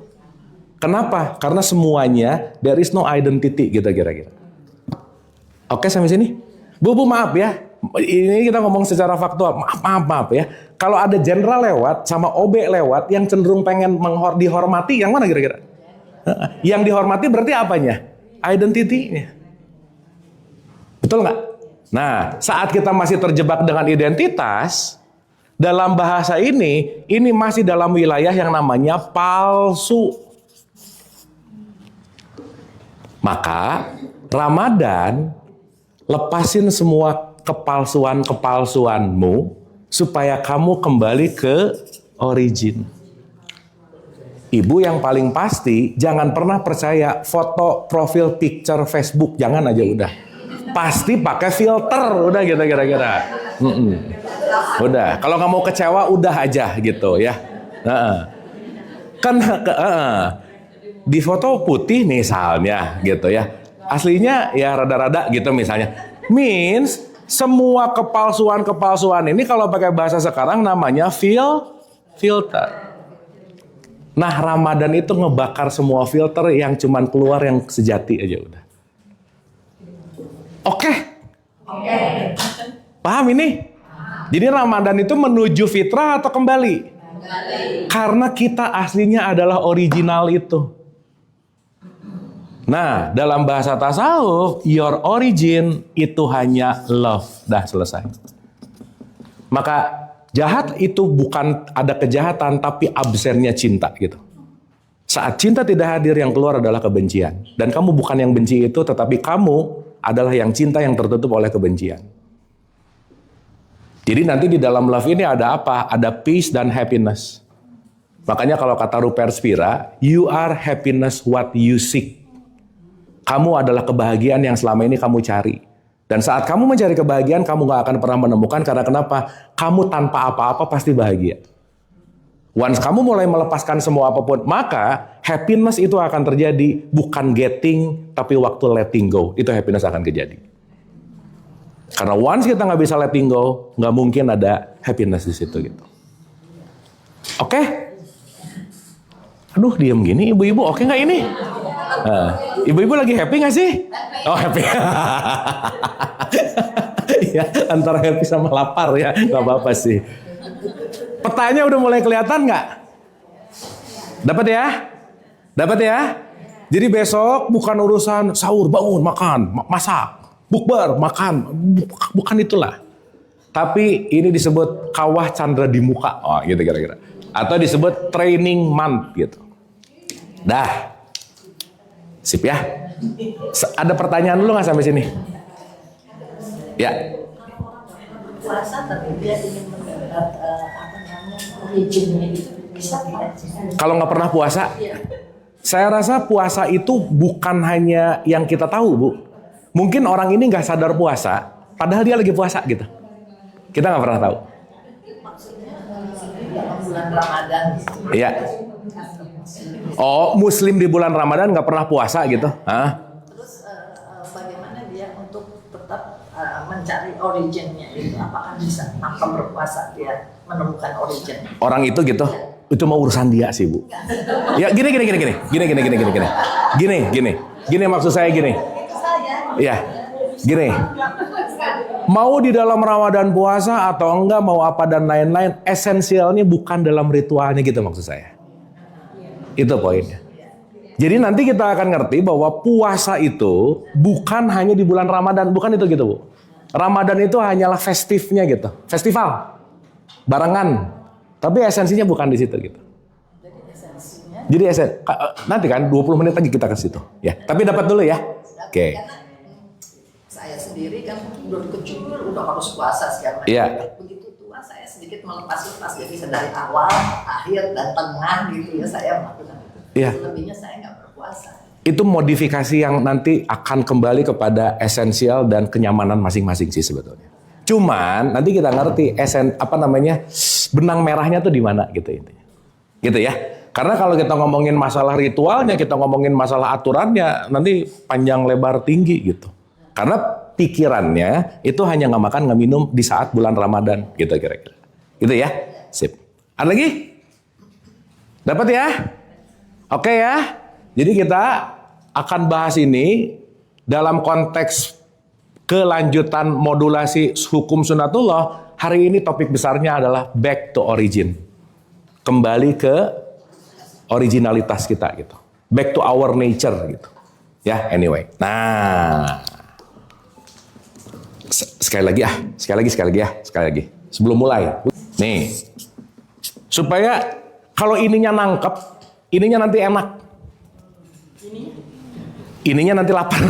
Kenapa? Karena semuanya there is no identity gitu kira-kira. Oke sampai sini? Bu maaf ya. Ini kita ngomong secara faktual. Maaf ya. Kalau ada jenderal lewat sama OB lewat yang cenderung pengen dihormati, yang mana kira-kira? Yang dihormati berarti apanya? Identity-nya. Betul nggak? Nah, saat kita masih terjebak dengan identitas, dalam bahasa ini masih dalam wilayah yang namanya palsu. Maka Ramadan lepasin semua kepalsuan-kepalsuanmu supaya kamu kembali ke origin. Ibu yang paling pasti jangan pernah percaya foto profil picture Facebook, jangan aja udah. Pasti pakai filter, udah gitu kira-kira. Udah, kalau nggak mau kecewa udah aja gitu ya. Kan di foto putih misalnya gitu ya. Aslinya ya rada-rada gitu misalnya. Means semua kepalsuan ini kalau pakai bahasa sekarang namanya filter. Nah, Ramadan itu ngebakar semua filter yang cuman keluar yang sejati aja udah. Oke. Paham ini? Jadi Ramadan itu menuju fitrah atau kembali? Karena kita aslinya adalah original itu. Nah, dalam bahasa tasawuf, your origin itu hanya love. Dah selesai. Maka jahat itu bukan ada kejahatan, tapi absennya cinta gitu. Saat cinta tidak hadir, yang keluar adalah kebencian. Dan kamu bukan yang benci itu, tetapi kamu adalah yang cinta yang tertutup oleh kebencian. Jadi nanti di dalam love ini ada apa? Ada peace dan happiness. Makanya kalau kata Rupert Spira, you are happiness what you seek. Kamu adalah kebahagiaan yang selama ini kamu cari. Dan saat kamu mencari kebahagiaan, kamu gak akan pernah menemukan. Karena kenapa? Kamu tanpa apa-apa pasti bahagia. Once kamu mulai melepaskan semua apapun, maka happiness itu akan terjadi. Bukan getting, tapi waktu letting go. Itu happiness akan terjadi. Karena once kita nggak bisa letting go, nggak mungkin ada happiness di situ gitu. Oke? Aduh, diem gini, ibu-ibu oke nggak ini? Ibu-ibu lagi happy nggak sih? Oh happy. Ya, antara happy sama lapar ya, nggak apa-apa sih. Petanya udah mulai kelihatan nggak? Dapat ya? Dapat ya? Jadi besok bukan urusan sahur, bangun, makan, masak. Bukber, makan, bukan itulah. Tapi ini disebut kawah candra di muka, gitu kira-kira. Atau disebut training month gitu. Dah, sip ya. Ada pertanyaan dulu nggak sampai sini? Ya. Puasa tapi dia ingin mendapat originnya itu bisa tidak? Kalau nggak pernah puasa, saya rasa puasa itu bukan hanya yang kita tahu, Bu. Mungkin orang ini nggak sadar puasa, padahal dia lagi puasa gitu. Kita nggak pernah tahu. Maksudnya dalam bulan Ramadan. Iya. Oh, Muslim di bulan Ramadan nggak pernah puasa gitu? Hah? Terus bagaimana dia untuk tetap mencari originnya itu? Apakah bisa tanpa berpuasa dia menemukan origin? Orang itu gitu? Itu mau urusan dia sih, Bu. Ya gini maksud saya gini. Iya, gini. Mau di dalam Ramadan puasa atau enggak, mau apa dan lain-lain, esensialnya bukan dalam ritualnya gitu maksud saya. Itu poinnya. Jadi nanti kita akan ngerti bahwa puasa itu bukan hanya di bulan Ramadan, bukan itu gitu, Bu. Ramadan itu hanyalah festifnya gitu, festival, barengan. Tapi esensinya bukan di situ gitu. Jadi nanti kan 20 menit lagi kita ke situ, ya. Tapi dapat dulu ya. Oke. Saya sendiri kan udah kecil udah harus puasa segala macam. Iya. Begitu tua saya sedikit melepas-lepas, jadi dari awal, akhir dan tengah gitu ya saya melakukan itu. Iya. Selebihnya saya nggak berpuasa. Itu modifikasi yang nanti akan kembali kepada esensial dan kenyamanan masing-masing sih sebetulnya. Cuman nanti kita ngerti benang merahnya tuh di mana gitu intinya. Gitu ya. Karena kalau kita ngomongin masalah ritualnya, kita ngomongin masalah aturannya, nanti panjang lebar tinggi gitu. Karena pikirannya itu hanya nggak makan nggak minum di saat bulan Ramadan gitu kira-kira. Gitu ya. Sip. Ada lagi? Dapat ya? Oke ya. Jadi kita akan bahas ini dalam konteks kelanjutan modulasi hukum sunatullah. Hari ini topik besarnya adalah back to origin. Kembali ke originalitas kita gitu. Back to our nature gitu. Ya, anyway. Nah, sekali lagi. Sebelum mulai. Nih. Supaya kalau ininya nangkep, ininya nanti enak. Ininya nanti lapar.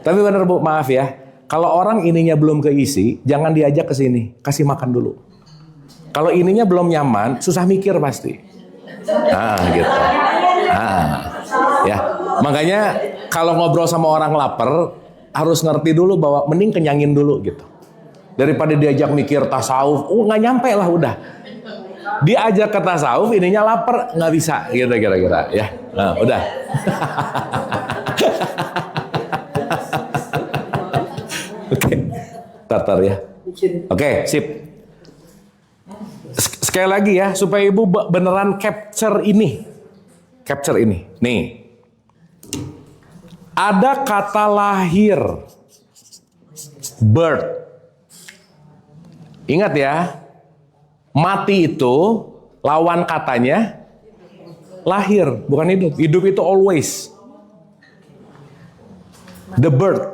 Tapi benar Bu, maaf ya. Kalau orang ininya belum keisi, jangan diajak ke sini, kasih makan dulu. Kalau ininya belum nyaman, susah mikir pasti. Gitu. Ya. Makanya kalau ngobrol sama orang lapar, harus ngerti dulu bahwa mending kenyangin dulu gitu. Daripada diajak mikir tasawuf, nggak nyampe lah udah. Diajak ke tasawuf, ininya lapar, nggak bisa gitu kira-kira ya. Nah, udah. Oke, tartar ya. Oke, sip. Sekali lagi ya, supaya Ibu beneran capture ini. Nih. Ada kata lahir. Birth. Ingat ya. Mati itu lawan katanya lahir, bukan hidup. Hidup itu always. The birth.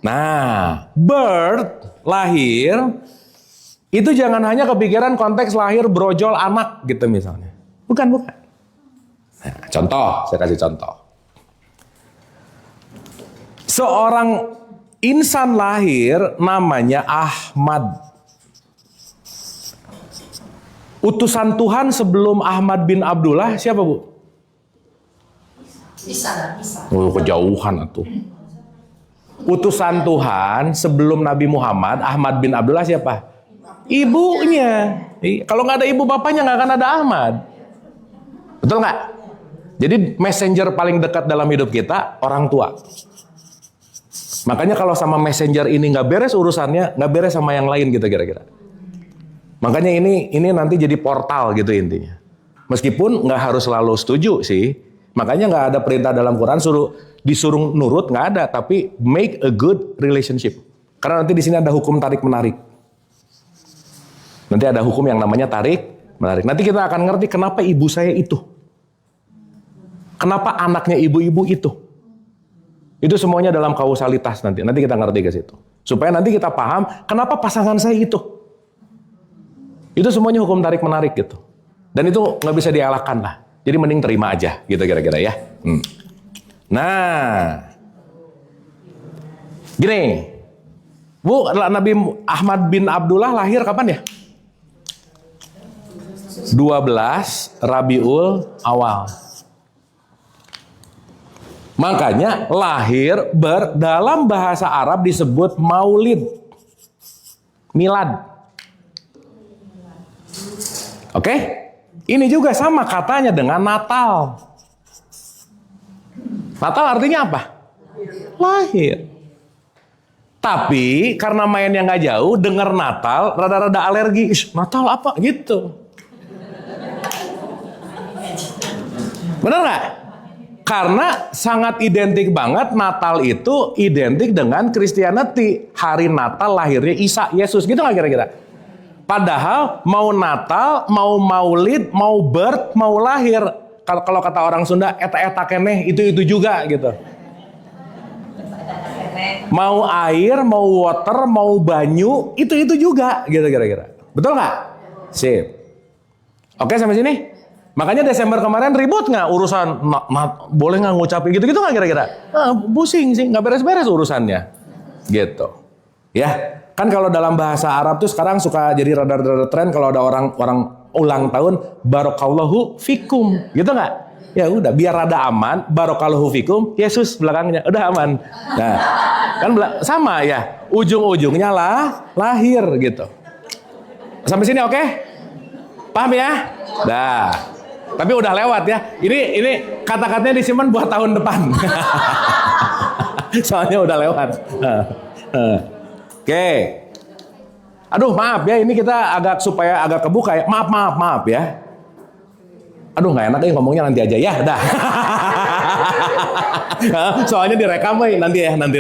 Nah, birth, lahir, itu jangan hanya kepikiran konteks lahir brojol anak gitu misalnya. Bukan. Nah, contoh, saya kasih contoh. Seorang insan lahir namanya Ahmad. Utusan Tuhan sebelum Ahmad bin Abdullah siapa Bu? Bisa. Oh, kejauhan atuh. Utusan Tuhan sebelum Nabi Muhammad, Ahmad bin Abdullah siapa? Ibunya. Kalau nggak ada ibu bapaknya nggak akan ada Ahmad. Betul nggak? Jadi messenger paling dekat dalam hidup kita orang tua. Makanya kalau sama messenger ini nggak beres urusannya, nggak beres sama yang lain gitu kira-kira. Makanya ini nanti jadi portal gitu intinya. Meskipun nggak harus selalu setuju sih. Makanya nggak ada perintah dalam Quran disuruh nurut, nggak ada. Tapi make a good relationship. Karena nanti di sini ada hukum tarik menarik. Nanti ada hukum yang namanya tarik menarik. Nanti kita akan ngerti kenapa ibu saya itu. Kenapa anaknya ibu-ibu itu. Itu semuanya dalam kausalitas nanti. Nanti kita ngerti ke situ. Supaya nanti kita paham kenapa pasangan saya itu. Itu semuanya hukum tarik menarik gitu. Dan itu nggak bisa dielakkan lah. Jadi mending terima aja gitu kira-kira ya. Nah, gini, Bu, Nabi Ahmad bin Abdullah lahir kapan ya? 12 Rabiul Awal. Makanya lahir dalam bahasa Arab disebut maulid, milad. Oke? Ini juga sama katanya dengan Natal. Natal artinya apa? Lahir. Tapi karena mainnya nggak jauh, dengar Natal, rada-rada alergi. Natal apa? Gitu. Benar nggak? Karena sangat identik banget Natal itu identik dengan Christianity. Hari Natal lahirnya Isa, Yesus. Gitu nggak kira-kira? Padahal mau Natal, mau Maulid, mau birth, mau lahir. Kalau kata orang Sunda, eta-eta keneh, itu juga gitu. Mau air, mau water, mau banyu, itu juga gitu kira-kira. Betul nggak? Sip. Oke sampai sini? Makanya Desember kemarin ribut nggak urusan, boleh nggak ngucapin gitu nggak kira-kira? Pusing sih, nggak beres-beres urusannya. Gitu. Ya, kan kalau dalam bahasa Arab tuh sekarang suka jadi rada-rada tren kalau ada orang ulang tahun, barakallahu fikum, gitu nggak? Ya udah, biar rada aman, barakallahu fikum, Yesus belakangnya, udah aman. Nah, kan sama ya, ujung-ujungnya lahir gitu. Sampai sini oke? Paham ya? Dah. Tapi udah lewat ya. Ini kata-katanya disimpan buat tahun depan. Soalnya udah lewat. Oke. Aduh maaf ya, ini kita supaya agak kebuka ya. Maaf ya. Aduh nggak enak ngomongnya nanti aja ya. Dah. Soalnya direkam nanti ya. Nanti.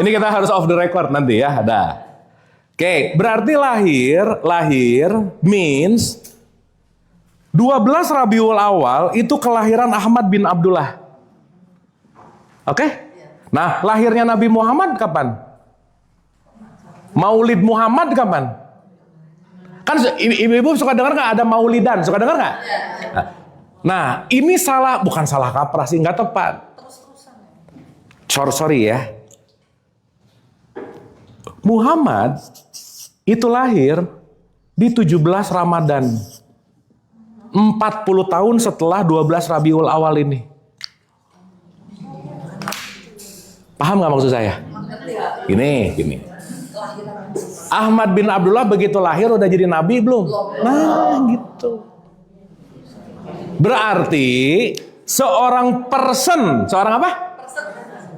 Ini kita harus off the record nanti ya. Dah. Oke, berarti lahir means 12 Rabiul Awal itu kelahiran Ahmad bin Abdullah. Oke? Nah, lahirnya Nabi Muhammad kapan? Maulid Muhammad kapan? Kan ibu-ibu suka dengar nggak ada maulidan? Suka dengar nggak? Nah, ini bukan salah kaprah sih, nggak tepat. Sorry ya. Muhammad itu lahir di 17 Ramadan. 40 tahun setelah 12 Rabiul Awal ini. Paham nggak maksud saya? Gini. Ahmad bin Abdullah begitu lahir udah jadi nabi belum? Nah gitu. Berarti seorang seorang apa?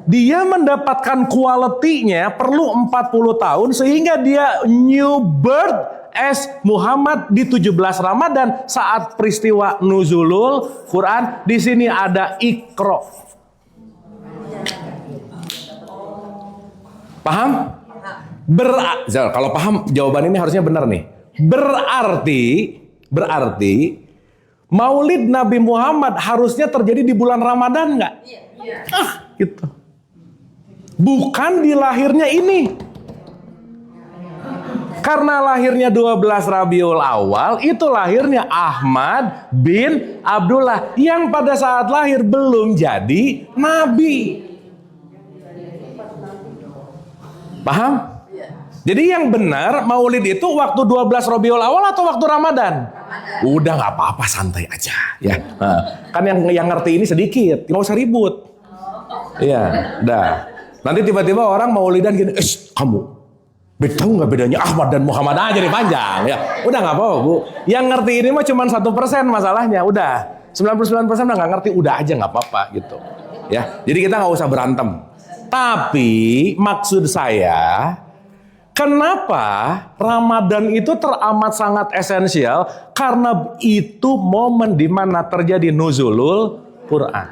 Dia mendapatkan quality-nya perlu 40 tahun sehingga dia new birth as Muhammad di 17 Ramadan saat peristiwa nuzulul Quran. Di sini ada Iqra. Paham? Kalau paham jawaban ini harusnya benar nih. Berarti Maulid Nabi Muhammad harusnya terjadi di bulan Ramadan nggak? Gitu. Bukan di lahirnya ini. Karena lahirnya 12 Rabiul Awal, itu lahirnya Ahmad bin Abdullah yang pada saat lahir belum jadi nabi. Paham? Jadi yang benar Maulid itu waktu 12 Rabiul Awal atau waktu Ramadan? Udah nggak apa-apa, santai aja ya. Kan yang ngerti ini sedikit, nggak usah ribut. Iya, dah. Nanti tiba-tiba orang Maulidan gini, kamu tahu nggak bedanya Ahmad dan Muhammad aja nih panjang ya. Udah nggak apa-apa bu. Yang ngerti ini mah cuma 1% masalahnya. Udah 99% udah nggak ngerti, udah aja nggak apa-apa gitu. Ya, jadi kita nggak usah berantem. Tapi maksud saya, kenapa Ramadan itu teramat sangat esensial? Karena itu momen di mana terjadi nuzulul Quran.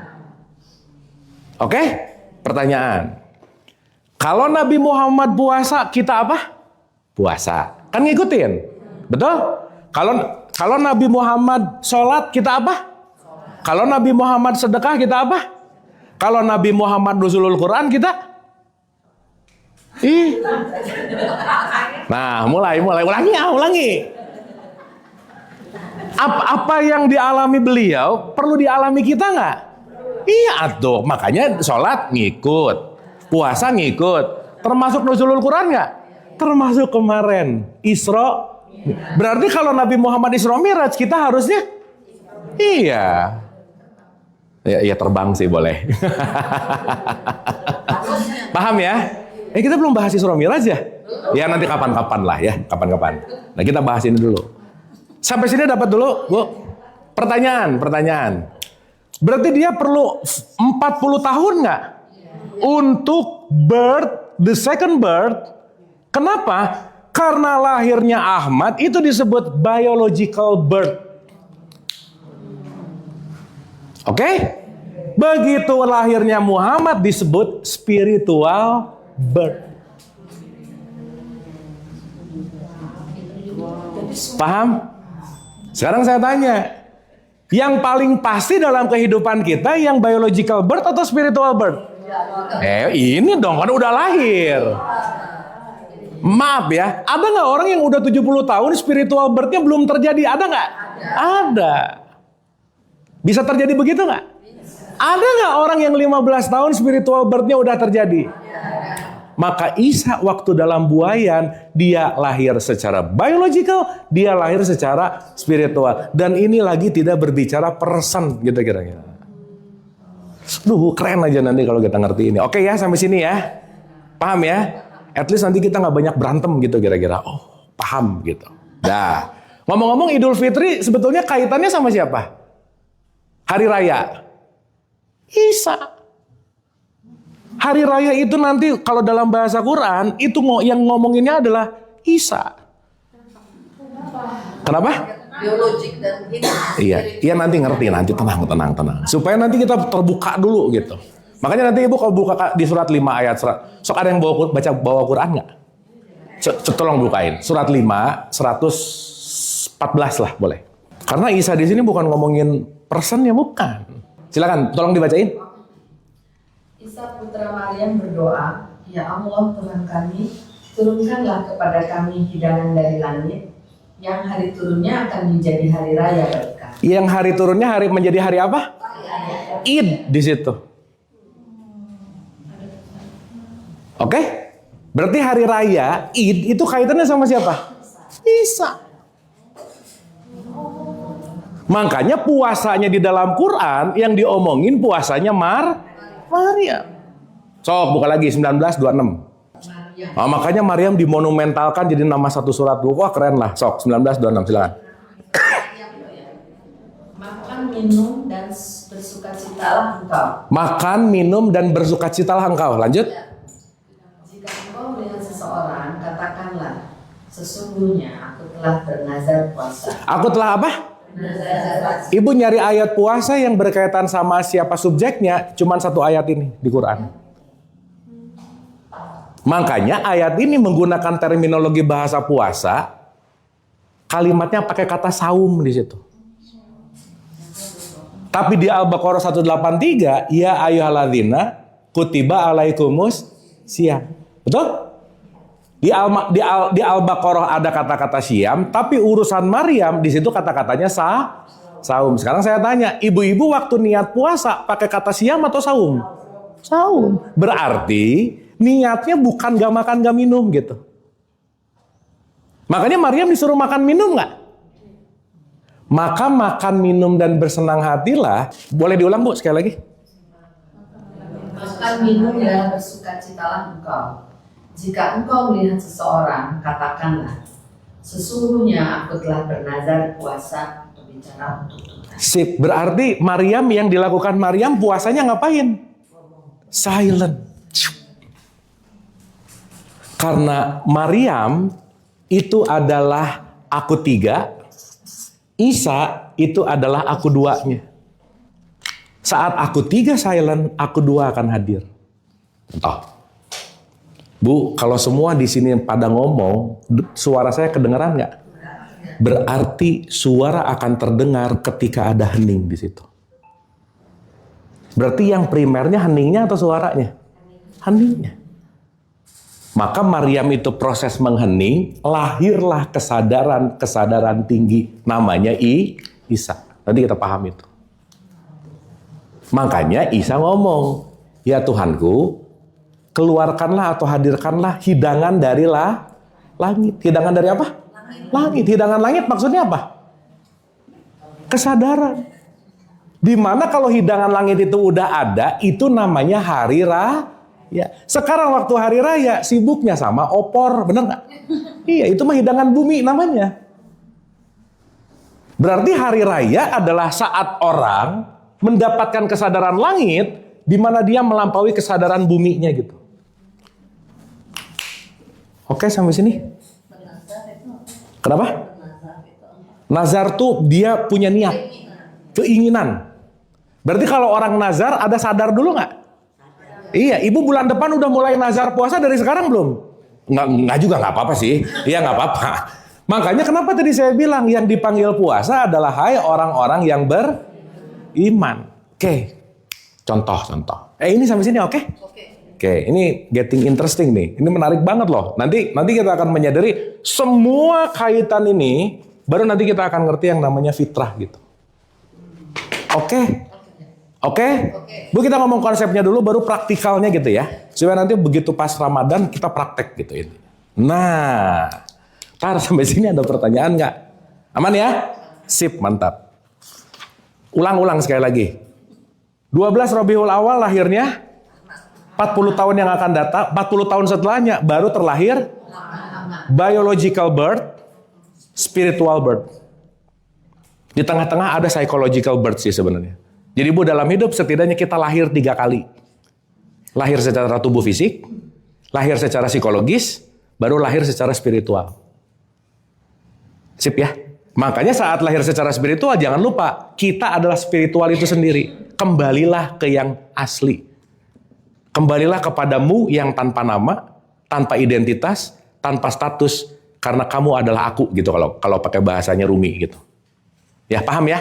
Oke? Pertanyaan. Kalau Nabi Muhammad puasa, kita apa? Puasa. Kan ngikutin. Betul? Kalau Nabi Muhammad sholat, kita apa? Kalau Nabi Muhammad sedekah, kita apa? Kalau Nabi Muhammad nuzulul Quran, kita? Nah, mulai. Ulangi. Apa yang dialami beliau, perlu dialami kita nggak? Iya tuh, makanya sholat ngikut. Puasa ngikut. Termasuk nuzulul Quran nggak? Termasuk kemarin. Isra. Berarti kalau Nabi Muhammad Isra Miraj, kita harusnya? Iya. Ya terbang sih boleh. Paham ya? Kita belum bahas Isra Mi'raj ya? Ya nanti kapan-kapan lah ya, kapan-kapan. Nah kita bahas ini dulu. Sampai sini dapat dulu, Bu. Pertanyaan. Berarti dia perlu 40 tahun nggak? Untuk birth, the second birth. Kenapa? Karena lahirnya Ahmad itu disebut biological birth. Oke? Begitu lahirnya Muhammad disebut spiritual birth. Paham? Sekarang saya tanya, yang paling pasti dalam kehidupan kita yang biological birth atau spiritual birth? Ini dong, kan udah lahir. Maaf ya, ada nggak orang yang udah 70 tahun spiritual birth-nya belum terjadi? Ada nggak? Ada. Bisa terjadi begitu nggak? Ada nggak orang yang 15 tahun spiritual birth-nya udah terjadi? Maka Isa waktu dalam buayan, dia lahir secara biological, dia lahir secara spiritual. Dan ini lagi tidak berbicara person gitu kira-kira. Keren aja nanti kalau kita ngerti ini. Oke ya, sampai sini ya. Paham ya? At least nanti kita nggak banyak berantem gitu kira-kira. Oh, paham gitu. Nah, ngomong-ngomong Idul Fitri sebetulnya kaitannya sama siapa? Hari Raya. Isa. Hari Raya itu nanti kalau dalam bahasa Quran itu yang ngomonginnya adalah Isa. Kenapa? Biologik dan ini. Iya nanti ngerti, nanti tenang. Supaya nanti kita terbuka dulu gitu. Makanya nanti Ibu kalau buka di surat 5 ayat sok ada yang bawa Quran nggak? Tolong bukain. Surat 5 114 lah boleh. Karena Isa di sini bukan ngomongin person ya, bukan. Silakan tolong dibacain. Isa putra Maryam berdoa, Ya Allah Tuhan kami, turunkanlah kepada kami hidangan dari langit, yang hari turunnya akan menjadi hari raya bagi kami. Yang hari turunnya menjadi hari apa? Id di situ. Oke? Berarti hari raya Id itu kaitannya sama siapa? Isa. Makanya puasanya di dalam Quran yang diomongin puasanya Maryam. Sok buka lagi 1926. Nah, makanya Maryam dimonumentalkan jadi nama satu surat. Wah keren lah. Sok 1926 silakan. Makan, minum, dan bersukacitalah engkau. Makan, minum, dan bersukacitalah engkau. Lanjut. Jika engkau melihat seseorang, katakanlah, sesungguhnya aku telah bernazar puasa. Aku telah apa? Ibu nyari ayat puasa yang berkaitan sama siapa subjeknya, cuman satu ayat ini di Quran. Makanya ayat ini menggunakan terminologi bahasa puasa, kalimatnya pakai kata saum di situ. Tapi di Al-Baqarah 183, ya ayyuhalladzina kutiba alaikumus siyam. Betul? Di Al-Baqarah ada kata-kata siam, tapi urusan Maryam di situ kata-katanya saum. Sekarang saya tanya, ibu-ibu waktu niat puasa pakai kata siam atau saum? Saum. Berarti niatnya bukan gak makan gak minum gitu. Makanya Maryam disuruh makan minum nggak? Maka makan minum dan bersenang hatilah. Boleh diulang Bu sekali lagi? Makan, minum, dan bersukacitalah engkau. Jika engkau melihat seseorang, katakanlah, sesungguhnya aku telah bernazar puasa berbicara untuk Tuhan. Sip, berarti Maryam yang dilakukan Maryam puasanya ngapain? Silent. Karena Maryam itu adalah aku 3, Isa itu adalah aku 2-nya. Saat aku 3 silent, aku 2 akan hadir. Contoh. Bu, kalau semua di sini pada ngomong, suara saya kedengeran nggak? Berarti suara akan terdengar ketika ada hening di situ. Berarti yang primernya heningnya atau suaranya? Heningnya. Maka Maryam itu proses menghening, lahirlah kesadaran tinggi, namanya Isa. Nanti kita paham itu. Makanya Isa ngomong, ya Tuhanku, keluarkanlah atau hadirkanlah hidangan dari langit. Hidangan dari apa? Langit. Hidangan langit maksudnya apa? Kesadaran. Dimana kalau hidangan langit itu udah ada, itu namanya hari Ya, sekarang waktu hari raya sibuknya sama opor, bener nggak? Iya, itu mah hidangan bumi namanya. Berarti hari raya adalah saat orang mendapatkan kesadaran langit di mana dia melampaui kesadaran buminya gitu. Oke, sampai sini. Kenapa? Nazar tuh dia punya niat, keinginan. Berarti kalau orang nazar ada sadar dulu nggak? Iya, ibu bulan depan udah mulai nazar puasa dari sekarang belum? Nggak juga, nggak apa-apa sih. Iya, nggak apa-apa. Makanya kenapa tadi saya bilang yang dipanggil puasa adalah hai orang-orang yang beriman. Oke, contoh. Ini sampai sini oke? Oke, ini getting interesting nih. Ini menarik banget loh. Nanti kita akan menyadari semua kaitan ini, baru nanti kita akan ngerti yang namanya fitrah gitu. Oke? Bu, kita ngomong konsepnya dulu, baru praktikalnya gitu ya. Supaya nanti begitu pas Ramadan kita praktek gitu ini. Nah, sampai sini ada pertanyaan nggak? Aman ya? Sip, mantap. Ulang sekali lagi. 12 Rabiul Awal lahirnya, 40 tahun yang akan datang, 40 tahun setelahnya baru terlahir biological birth, spiritual birth. Di tengah-tengah ada psychological birth sih sebenarnya. Jadi Bu, dalam hidup setidaknya kita lahir 3 kali. Lahir secara tubuh fisik, lahir secara psikologis, baru lahir secara spiritual. Sip ya? Makanya saat lahir secara spiritual jangan lupa, kita adalah spiritual itu sendiri. Kembalilah ke yang asli. Kembalilah kepadamu yang tanpa nama, tanpa identitas, tanpa status, karena kamu adalah aku gitu kalau pakai bahasanya Rumi gitu. Ya, paham ya?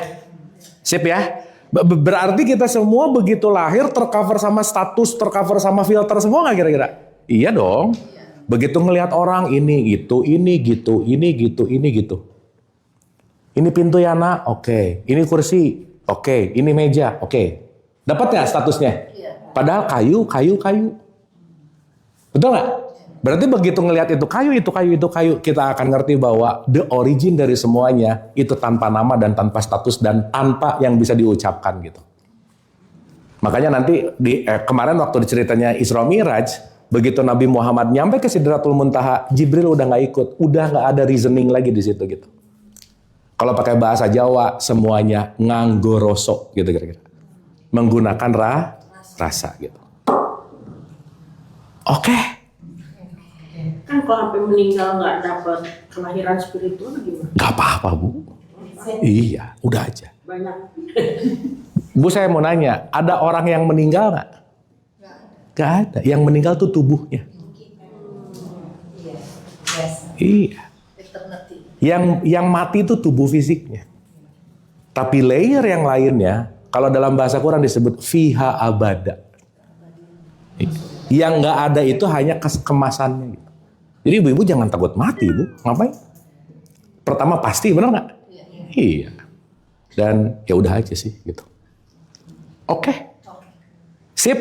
Sip ya? Berarti kita semua begitu lahir tercover sama status, tercover sama filter semua nggak kira-kira? Iya dong. Begitu ngelihat orang ini gitu. Ini pintu ya nak, oke. Ini kursi, oke. Ini meja, oke. Dapat nggak statusnya? Padahal kayu. Betul nggak? Berarti begitu ngelihat itu kayu, kita akan ngerti bahwa the origin dari semuanya itu tanpa nama dan tanpa status dan tanpa yang bisa diucapkan gitu. Makanya nanti kemarin waktu ceritanya Isra Miraj, begitu Nabi Muhammad nyampe ke Sidratul Muntaha, Jibril udah nggak ikut, udah nggak ada reasoning lagi di situ gitu. Kalau pakai bahasa Jawa semuanya nganggoroso gitu kira-kira, menggunakan rasa gitu. Oke. Kan kalau sampai meninggal nggak dapat kelahiran spiritual gimana? Gak apa-apa Bu. Iya, udah aja. Banyak. Bu, saya mau nanya, ada orang yang meninggal nggak? Gak ada. Yang meninggal tuh tubuhnya. Iya. Yang mati itu tubuh fisiknya. Tapi layer yang lainnya, kalau dalam bahasa Quran disebut fiha abada. Yang nggak ada itu hanya kemasannya. Gitu. Jadi ibu-ibu jangan takut mati, Bu. Ngapain? Pertama pasti, benar nggak? Iya. Dan ya udah aja sih, gitu. Oke. Sip.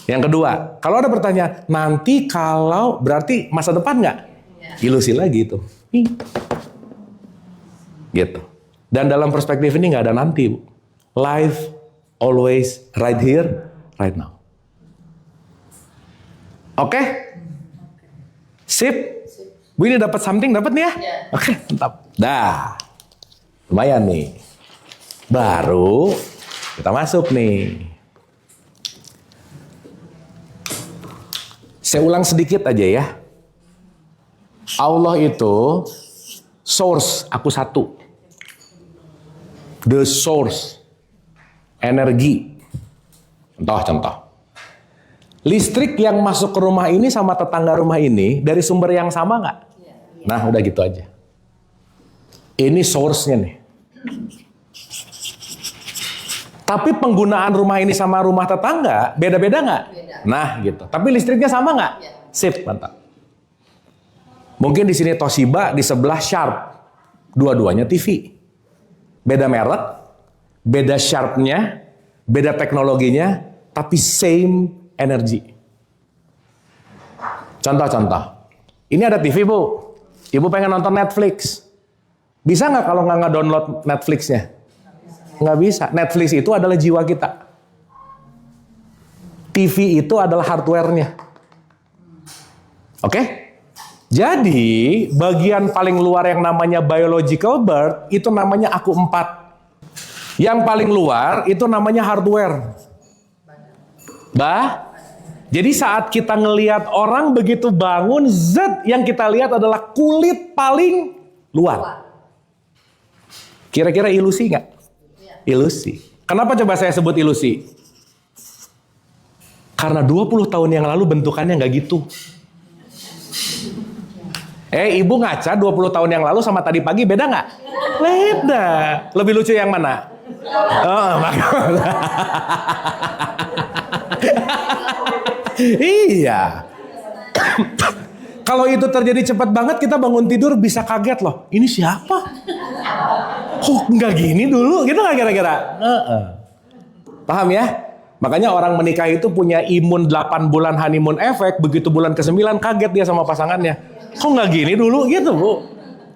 Yang kedua, kalau ada pertanyaan, nanti kalau berarti masa depan nggak? Ilusi lagi itu. Gitu. Dan dalam perspektif ini nggak ada nanti, Bu. Life always right here, right now. Oke? Sip? Bu, ini dapat something, dapat nih ya? Oke, mantap. Dah. Lumayan nih. Baru kita masuk nih. Saya ulang sedikit aja ya. Allah itu source, aku satu. The source. Energi. Contoh. Listrik yang masuk ke rumah ini sama tetangga rumah ini dari sumber yang sama nggak? Nah, udah gitu aja. Ini source-nya nih. Tapi penggunaan rumah ini sama rumah tetangga beda-beda nggak? Nah, gitu. Tapi listriknya sama nggak? Sip, mantap. Mungkin di sini Toshiba, di sebelah Sharp. Dua-duanya TV. Beda merek, beda Sharp-nya, beda teknologinya, tapi same energi. Contoh. Ini ada TV, Bu. Ibu pengen nonton Netflix. Bisa nggak kalau nggak nge-download Netflix-nya? Nggak bisa. Netflix itu adalah jiwa kita. TV itu adalah hardware-nya. Oke? Jadi, bagian paling luar yang namanya biological birth, itu namanya aku 4. Yang paling luar, itu namanya hardware. Jadi saat kita ngelihat orang begitu bangun, zat yang kita lihat adalah kulit paling luar. Kira-kira ilusi nggak? Ilusi. Kenapa coba saya sebut ilusi? Karena 20 tahun yang lalu bentukannya nggak gitu. Ibu ngaca 20 tahun yang lalu sama tadi pagi beda nggak? Beda. Lebih lucu yang mana? Iya. Kalau itu terjadi cepat banget, kita bangun tidur bisa kaget loh. Ini siapa? Kok nggak gini dulu? Gitu nggak kira-kira? Paham ya? Makanya orang menikah itu punya imun 8 bulan honeymoon effect. Begitu bulan ke-9 kaget dia sama pasangannya. Kok nggak gini dulu? Gitu Bu.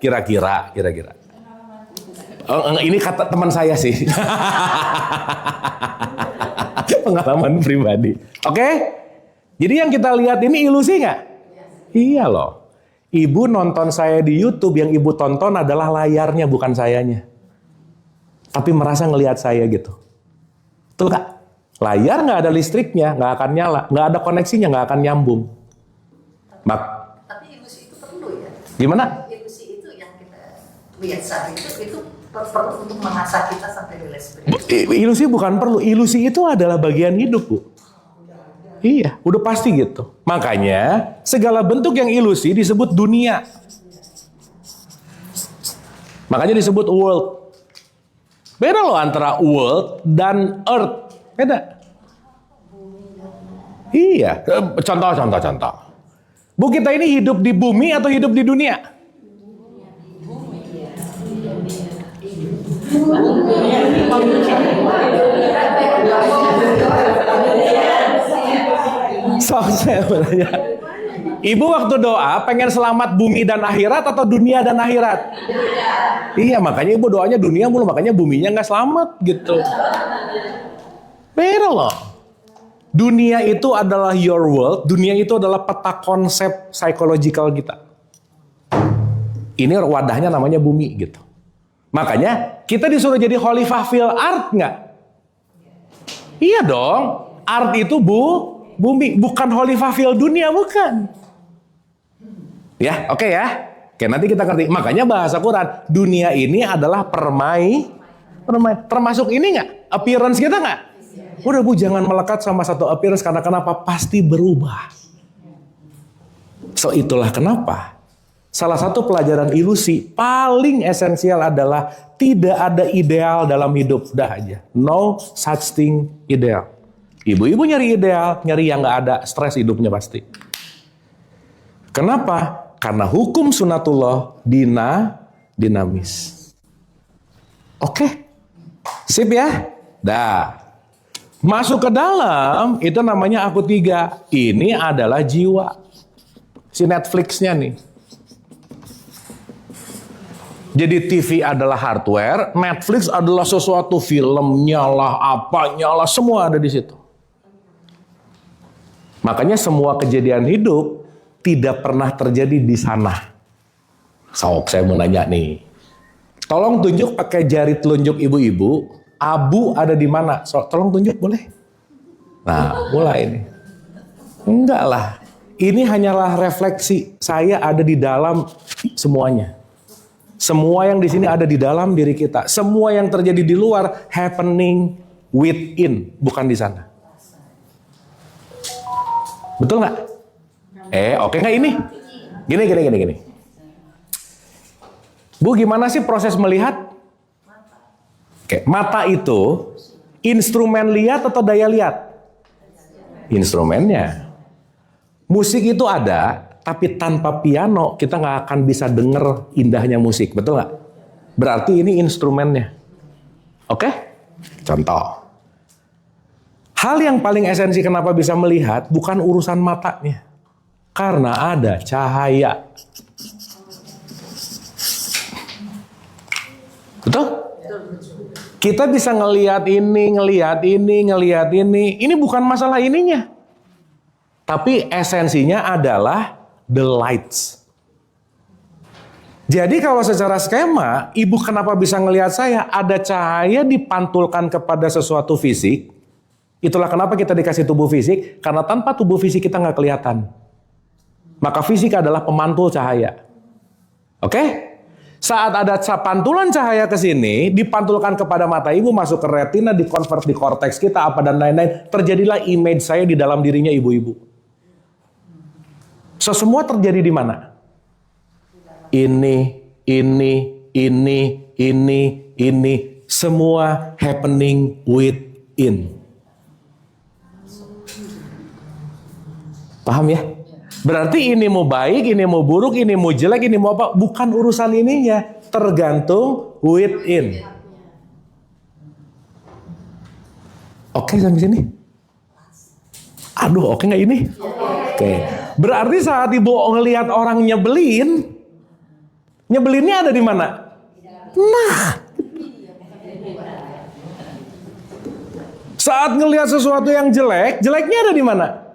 Kira-kira. Ini kata teman saya sih. Pengalaman pribadi. Oke? Jadi yang kita lihat ini ilusi nggak? Iya loh. Ibu nonton saya di YouTube, yang ibu tonton adalah layarnya, bukan sayanya. Tapi merasa ngelihat saya gitu. Betul Kak? Layar nggak ada listriknya, nggak akan nyala. Nggak ada koneksinya, nggak akan nyambung. Tapi ilusi itu perlu ya? Gimana? Ilusi itu yang kita lihat saat itu perlu untuk mengasah kita sampai nilai spiritual. Ilusi bukan perlu. Ilusi itu adalah bagian hidup, Bu. Iya, udah pasti gitu. Makanya segala bentuk yang ilusi disebut dunia. Makanya disebut world. Beda loh antara world dan earth. Beda. Iya, contoh. Bu, kita ini hidup di bumi atau hidup di dunia? So, saya bertanya, Ibu waktu doa pengen selamat bumi dan akhirat atau dunia dan akhirat? Iya, makanya Ibu doanya dunia mulu, makanya buminya nggak selamat gitu. Beda loh. Dunia itu adalah your world, dunia itu adalah peta konsep psychological kita. Ini wadahnya namanya bumi gitu. Makanya kita disuruh jadi khalifah fil art nggak? Iya dong. Art itu bumi, bukan khalifah fil dunia, bukan. Ya, oke ya. Oke, nanti kita ngerti. Makanya bahasa Quran, dunia ini adalah permai. Termasuk ini nggak? Appearance kita nggak? Udah Bu, jangan melekat sama satu appearance, karena kenapa? Pasti berubah. So itulah kenapa salah satu pelajaran ilusi paling esensial adalah tidak ada ideal dalam hidup. Dah aja. No such thing ideal. Ibu-ibu nyari ideal, nyari yang nggak ada, stres hidupnya pasti. Kenapa? Karena hukum sunatullah dinamis. Oke. Sip ya? Dah. Masuk ke dalam, itu namanya aku 3. Ini adalah jiwa. Si Netflix-nya nih. Jadi TV adalah hardware, Netflix adalah sesuatu, filmnya lah, apanya lah, semua ada di situ. Makanya semua kejadian hidup tidak pernah terjadi di sana. Sok, saya mau nanya nih. Tolong tunjuk pakai jari telunjuk ibu-ibu. Abu ada di mana? Tolong tunjuk boleh? Nah, mulai ini. Enggak lah. Ini hanyalah refleksi. Saya ada di dalam semuanya. Semua yang di sini ada di dalam diri kita. Semua yang terjadi di luar happening within, bukan di sana. Betul nggak? Oke nggak ini? Gini. Bu, gimana sih proses melihat? Oke, mata itu instrumen lihat atau daya lihat? Instrumennya. Musik itu ada, tapi tanpa piano kita nggak akan bisa denger indahnya musik, betul nggak? Berarti ini instrumennya. Oke? Contoh. Hal yang paling esensi kenapa bisa melihat bukan urusan matanya. Karena ada cahaya. Betul? Kita bisa ngelihat ini, ngelihat ini, ngelihat ini. Ini bukan masalah ininya. Tapi esensinya adalah the lights. Jadi kalau secara skema, ibu kenapa bisa ngelihat saya? Ada cahaya dipantulkan kepada sesuatu fisik. Itulah kenapa kita dikasih tubuh fisik. Karena tanpa tubuh fisik kita nggak kelihatan. Maka fisik adalah pemantul cahaya. Oke? Saat ada pantulan cahaya ke sini, dipantulkan kepada mata ibu, masuk ke retina, dikonvert di korteks kita, apa dan lain-lain. Terjadilah image saya di dalam dirinya ibu-ibu. So, semua terjadi di mana? Ini, semua happening within. Paham ya? Berarti ini mau baik, ini mau buruk, ini mau jelek, ini mau apa? Bukan urusan ininya, tergantung within. Oke sampai sini? Aduh, oke nggak ini? Oke. Berarti saat ibu ngelihat orang nyebelinnya ada di mana? Nah, saat ngelihat sesuatu yang jelek, jeleknya ada di mana?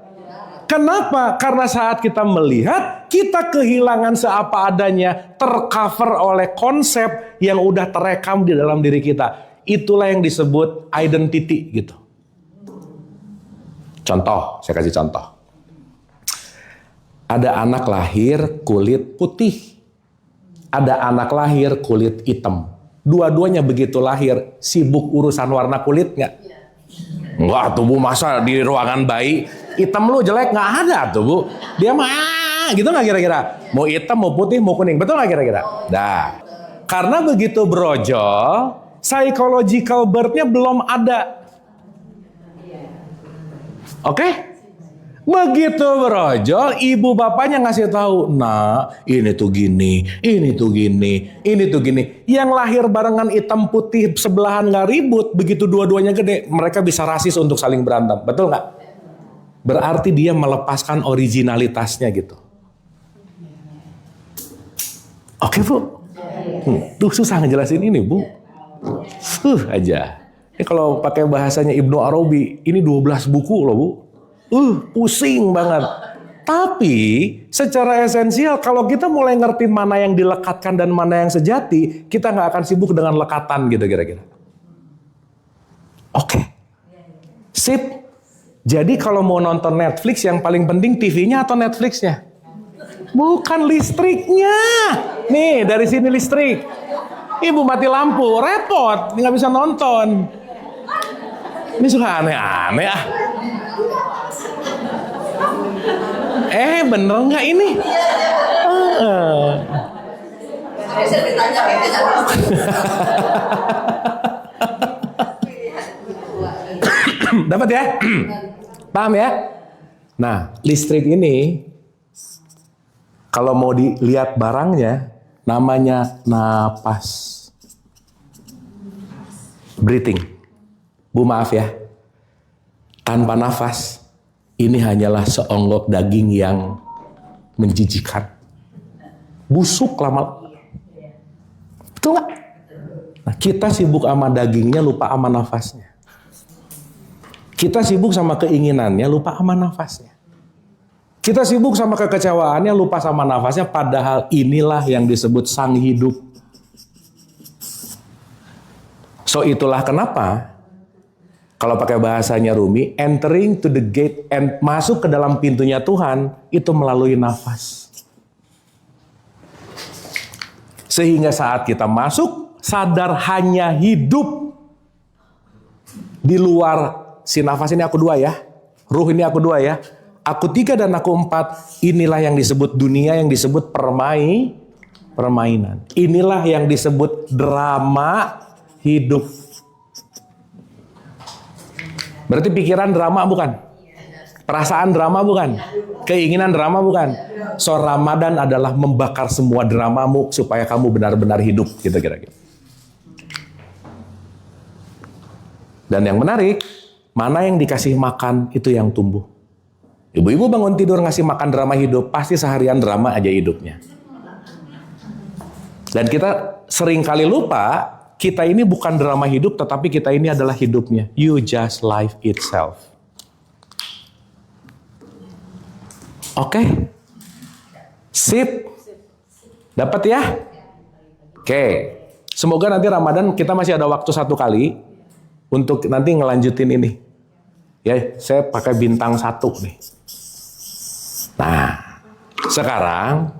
Kenapa? Karena saat kita melihat, kita kehilangan seapa adanya, tercover oleh konsep yang udah terekam di dalam diri kita. Itulah yang disebut identity gitu. Contoh, saya kasih contoh. Ada anak lahir kulit putih. Ada anak lahir kulit hitam. Dua-duanya begitu lahir, sibuk urusan warna kulit nggak? Enggak tuh Bu, masa di ruangan bayi hitam lu jelek, nggak ada tuh Bu. Dia mah gitu nggak kira-kira? Mau hitam, mau putih, mau kuning, betul nggak kira-kira? Nah, karena begitu brojol, psychological birth-nya belum ada. Oke? Begitu brojol, ibu bapaknya ngasih tahu, nah ini tuh gini, ini tuh gini, ini tuh gini. Yang lahir barengan hitam putih sebelahan nggak ribut, begitu dua-duanya gede, mereka bisa rasis untuk saling berantem, betul nggak? Berarti dia melepaskan originalitasnya gitu. Oke Bu, tuh susah ngejelasin ini Bu. Aja. Ini kalau pakai bahasanya Ibnu Arabi, ini 12 buku loh Bu. Pusing banget. Tapi secara esensial kalau kita mulai ngerti mana yang dilekatkan dan mana yang sejati, kita nggak akan sibuk dengan lekatan gitu kira-kira. Oke. Sip. Jadi kalau mau nonton Netflix yang paling penting TV-nya atau Netflix-nya? Bukan listriknya. Nih dari sini listrik. Ibu mati lampu, repot, nggak bisa nonton. Ini suka aneh-aneh ah. Bener nggak ini? Dapat ya? Paham ya? Nah, listrik ini kalau mau dilihat barangnya namanya napas. Breathing. Bu maaf ya. Tanpa nafas ini hanyalah seonggok daging yang menjijikan. Busuk lama. Betul nggak? Nah, kita sibuk sama dagingnya, lupa sama nafasnya. Kita sibuk sama keinginannya, lupa sama nafasnya. Kita sibuk sama kekecewaannya, lupa sama nafasnya. Padahal inilah yang disebut sang hidup. So itulah kenapa kalau pakai bahasanya Rumi, entering to the gate, and masuk ke dalam pintunya Tuhan, itu melalui nafas. Sehingga saat kita masuk, sadar hanya hidup. Di luar, si nafas ini aku dua ya, ruh ini aku dua ya, aku tiga dan aku empat, inilah yang disebut dunia, yang disebut permainan. Inilah yang disebut drama hidup. Berarti pikiran drama bukan? Perasaan drama bukan? Keinginan drama bukan? So Ramadan adalah membakar semua dramamu supaya kamu benar-benar hidup gitu kira-kira. Dan yang menarik, mana yang dikasih makan itu yang tumbuh. Ibu-ibu bangun tidur ngasih makan drama hidup, pasti seharian drama aja hidupnya. Dan kita sering kali lupa Kita ini bukan drama hidup, tetapi kita ini adalah hidupnya. You just life itself. Oke? Sip? Dapat ya? Oke. Semoga nanti Ramadan kita masih ada waktu 1 kali untuk nanti ngelanjutin ini. Ya, saya pakai bintang 1 nih. Nah, sekarang,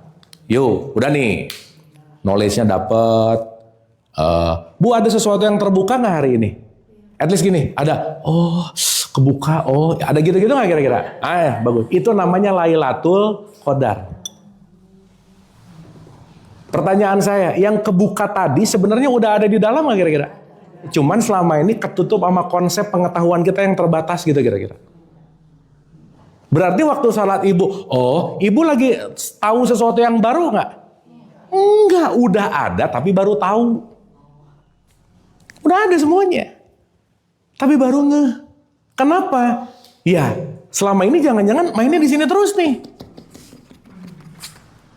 yuk, udah nih. Knowledge-nya dapet. Bu, ada sesuatu yang terbuka nggak hari ini? At least gini, ada, oh, kebuka, oh, ada gitu-gitu nggak kira-kira? Ah, ya, bagus. Itu namanya Lailatul Qadar. Pertanyaan saya, yang kebuka tadi sebenarnya udah ada di dalam nggak kira-kira? Cuman selama ini ketutup sama konsep pengetahuan kita yang terbatas gitu kira-kira. Berarti waktu salat ibu, oh, ibu lagi tahu sesuatu yang baru nggak? Enggak, udah ada tapi baru tahu. Udah ada semuanya. Tapi baru ngeh. Kenapa? Ya, selama ini jangan-jangan mainnya di sini terus nih.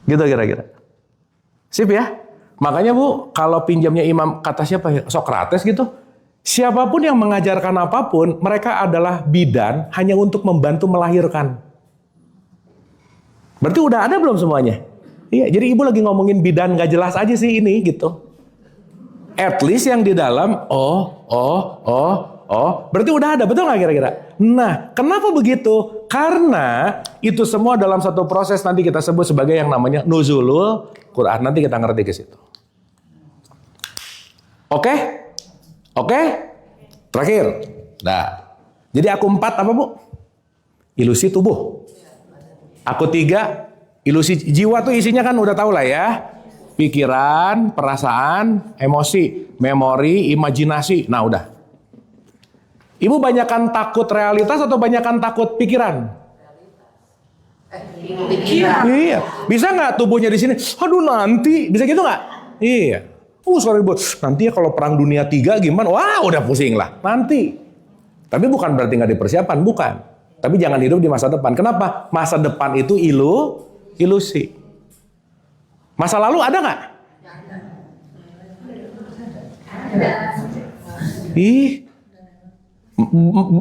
Gitu kira-kira. Sip ya? Makanya Bu, kalau pinjamnya imam kata siapa ya? Sokrates gitu. Siapapun yang mengajarkan apapun, mereka adalah bidan hanya untuk membantu melahirkan. Berarti udah ada belum semuanya? Iya, jadi ibu lagi ngomongin bidan gak jelas aja sih ini gitu. At least yang di dalam, berarti udah ada, betul gak kira-kira? Nah, kenapa begitu? Karena itu semua dalam satu proses nanti kita sebut sebagai yang namanya nuzulul Quran. Nanti kita ngerti ke situ. Oke? Oke? Terakhir. Nah, jadi aku 4 apa Bu? Ilusi tubuh. Aku 3, ilusi jiwa tuh isinya kan udah tahu lah ya. Pikiran, perasaan, emosi, memori, imajinasi. Nah udah. Ibu banyakan takut realitas atau banyakan takut pikiran? Iya. Bisa nggak tubuhnya di sini? Aduh nanti. Bisa gitu nggak? Iya. Sorry Bu. Nanti ya kalau perang dunia 3 gimana? Wah udah pusing lah. Nanti. Tapi bukan berarti nggak dipersiapkan. Bukan. Tapi jangan hidup di masa depan. Kenapa? Masa depan itu ilusi. Masa lalu ada nggak? Ih,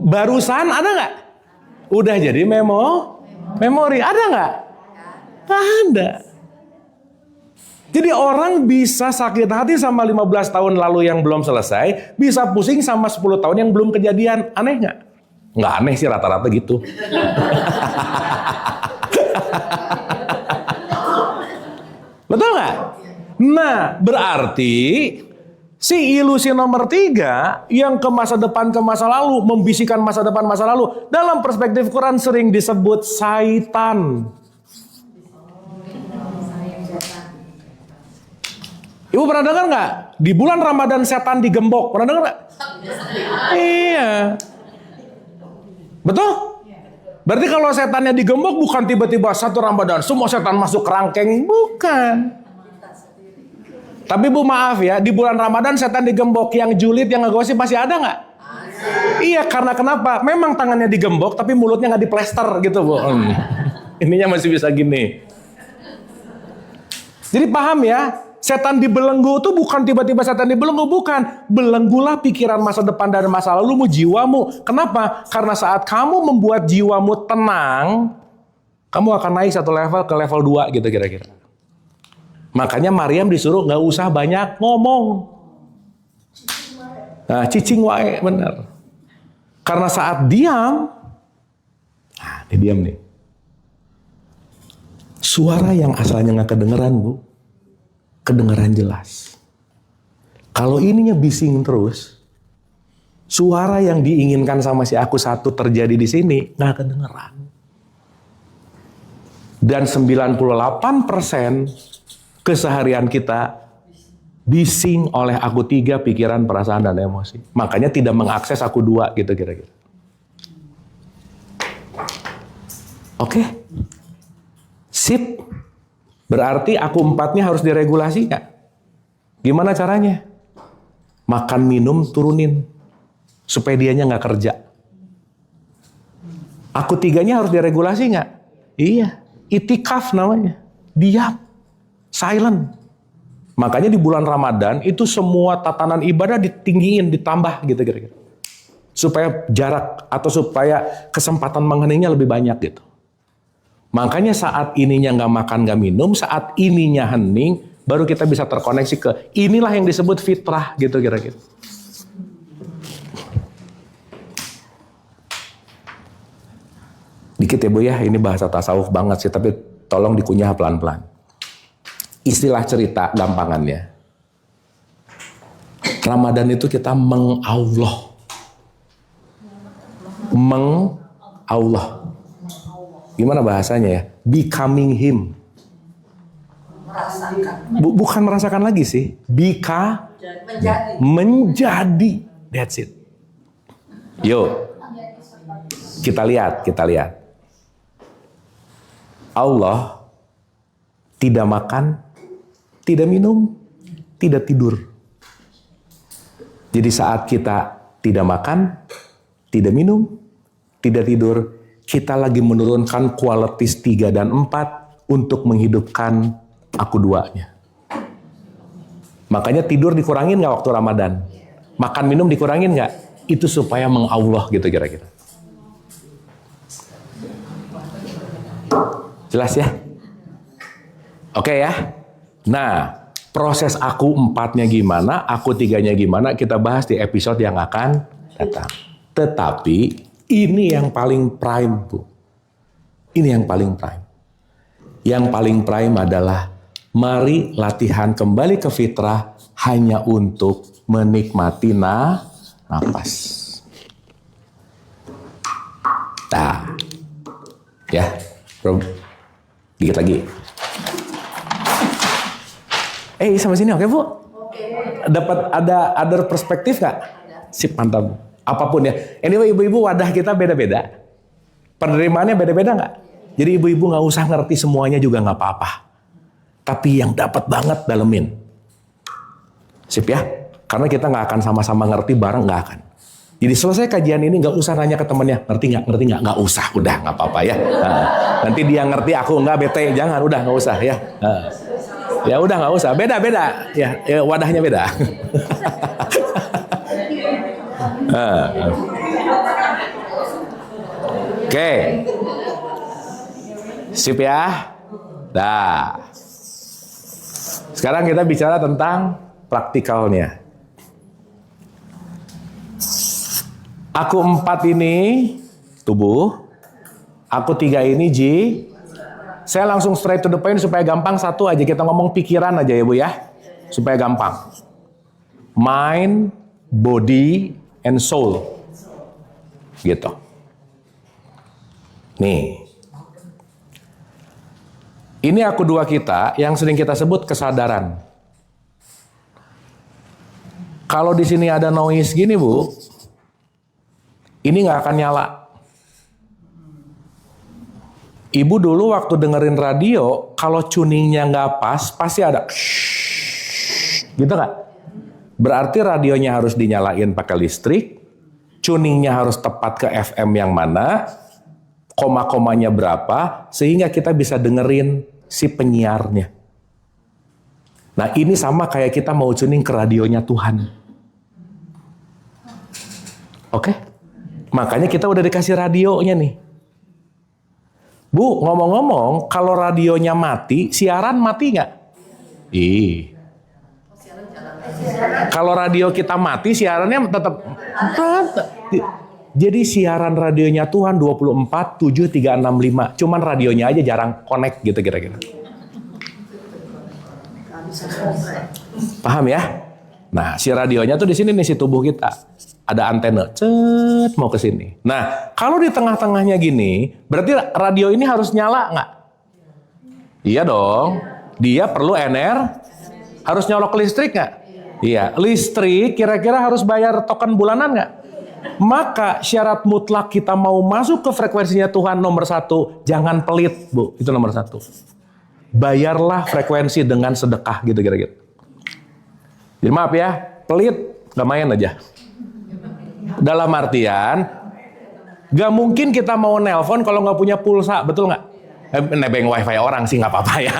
barusan ada nggak? Udah jadi memori, ada nggak? Nggak ada. Jadi orang bisa sakit hati sama 15 tahun lalu yang belum selesai, bisa pusing sama 10 tahun yang belum kejadian. Aneh nggak? Nggak aneh sih, rata-rata gitu. Betul nggak? Nah, berarti si ilusi nomor 3 yang ke masa depan, ke masa lalu, membisikkan masa depan, masa lalu, dalam perspektif Quran sering disebut syaitan. Ibu pernah dengar nggak? Di bulan Ramadan setan digembok. Pernah dengar nggak? Iya. Betul? Berarti kalau setannya digembok bukan tiba-tiba satu Ramadan semua setan masuk kerangkeng, bukan. Tapi Bu maaf ya, di bulan Ramadan setan digembok, yang julid, yang ngegosip masih ada nggak? Iya, karena kenapa? Memang tangannya digembok, tapi mulutnya nggak diplester gitu Bu. Ininya masih bisa gini. Jadi paham ya, setan dibelenggu tuh bukan tiba-tiba setan dibelenggu, bukan. Belenggulah pikiran masa depan dan masa lalumu, jiwamu. Kenapa? Karena saat kamu membuat jiwamu tenang, kamu akan naik satu level ke level 2 gitu kira-kira. Makanya Maryam disuruh nggak usah banyak ngomong. Nah, cicing wae, bener. Karena saat diam, nah ini diam nih. Suara yang asalnya nggak kedengeran Bu, kedengeran jelas. Kalau ininya bising terus, suara yang diinginkan sama si aku satu terjadi di sini nggak kedengeran. Dan 98% keseharian kita bising oleh aku 3, pikiran, perasaan, dan emosi. Makanya tidak mengakses aku 2 gitu kira-kira. Oke? Sip. Berarti aku 4-nya harus diregulasi nggak? Gimana caranya? Makan, minum, turunin. Supaya dianya nggak kerja. Aku 3-nya harus diregulasi nggak? Iya. Itikaf namanya. Diam. Silent. Makanya di bulan Ramadan itu semua tatanan ibadah ditinggiin, ditambah gitu kira-kira. Supaya jarak atau supaya kesempatan mengheningnya lebih banyak gitu. Makanya saat ininya nggak makan nggak minum, saat ininya hening, baru kita bisa terkoneksi ke inilah yang disebut fitrah gitu kira-kira. Dikit ya Bu ya, ini bahasa tasawuf banget sih, tapi tolong dikunyah pelan-pelan. Istilah cerita gampangannya. Ramadan itu kita meng-Allah. Meng-Allah. Gimana bahasanya ya? Becoming Him. Merasakan. Bukan merasakan lagi sih. Menjadi. That's it. Yuk. Kita lihat. Allah tidak makan, tidak minum, tidak tidur. Jadi saat kita tidak makan, tidak minum, tidak tidur, kita lagi menurunkan qualities 3 dan 4 untuk menghidupkan aku duanya. Makanya tidur dikurangin nggak waktu Ramadan? Makan minum dikurangin nggak? Itu supaya meng-Allah gitu kira-kira. Jelas ya? Oke ya? Nah, proses aku 4-nya gimana, aku 3-nya gimana, kita bahas di episode yang akan datang. Tetapi, ini yang paling prime, Bu. Ini yang paling prime. Yang paling prime adalah, mari latihan kembali ke fitrah hanya untuk menikmati napas. Nah, ya, bro. Dikit lagi. Sampai sini oke Bu? Oke. Dapat ada perspektif nggak? Sip, mantap. Apapun ya. Anyway, ibu-ibu wadah kita beda-beda. Penerimaannya beda-beda nggak? Jadi ibu-ibu nggak usah ngerti semuanya juga nggak apa-apa. Tapi yang dapat banget dalemin. Sip ya? Karena kita nggak akan sama-sama ngerti bareng, nggak akan. Jadi selesai kajian ini nggak usah nanya ke temennya, ngerti nggak, nggak usah, udah nggak apa-apa ya. Nanti dia ngerti, aku nggak, bete, jangan, udah nggak usah ya. Ya udah nggak usah, beda ya, wadahnya beda. Oke, sip ya. Dah. Sekarang kita bicara tentang praktikalnya. Aku 4 ini tubuh, aku 3 ini Saya langsung straight to the point supaya gampang. Satu aja, kita ngomong pikiran aja ya Bu ya, supaya gampang. Mind, body, and soul. Gitu. Nih. Ini aku 2 kita yang sering kita sebut kesadaran. Kalau di sini ada noise gini Bu, ini nggak akan nyala. Ibu dulu waktu dengerin radio, kalau tuningnya nggak pas, pasti ada gitu nggak? Berarti radionya harus dinyalain pakai listrik, tuningnya harus tepat ke FM yang mana, koma-komanya berapa, sehingga kita bisa dengerin si penyiarnya. Nah ini sama kayak kita mau tuning ke radionya Tuhan. Oke? Makanya kita udah dikasih radionya nih. Bu, ngomong-ngomong, kalau radionya mati, siaran mati nggak? Kalau radio kita mati, siarannya tetap. Jadi siaran radionya Tuhan 24/7/365. Cuman radionya aja jarang connect gitu kira-kira. Paham ya? Nah, si radionya tuh di sini nih, si tubuh kita. Ada antena, mau ke sini. Nah, kalau di tengah-tengahnya gini, berarti radio ini harus nyala nggak? Iya dong. Dia perlu harus nyolok listrik nggak? Iya. Listrik kira-kira harus bayar token bulanan nggak? Maka syarat mutlak kita mau masuk ke frekuensinya Tuhan nomor 1, jangan pelit Bu. Itu nomor 1. Bayarlah frekuensi dengan sedekah gitu kira-kira. Jadi maaf ya, pelit nggak main aja. Dalam artian, gak mungkin kita mau nelpon kalau nggak punya pulsa, betul nggak? Nebeng wifi orang sih nggak apa-apa ya.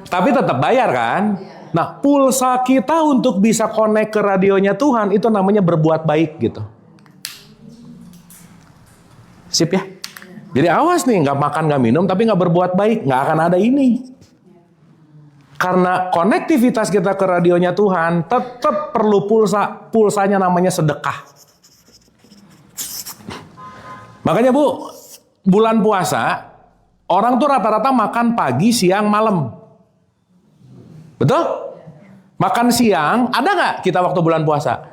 Tapi tetap bayar kan? Nah, pulsa kita untuk bisa connect ke radionya Tuhan itu namanya berbuat baik gitu. Sip ya? Jadi awas nih, nggak makan, nggak minum, tapi nggak berbuat baik, nggak akan ada ini. Karena konektivitas kita ke radionya Tuhan tetap perlu pulsa. Pulsanya namanya sedekah. Makanya Bu, bulan puasa, orang tuh rata-rata makan pagi, siang, malam. Betul? Makan siang, ada nggak kita waktu bulan puasa?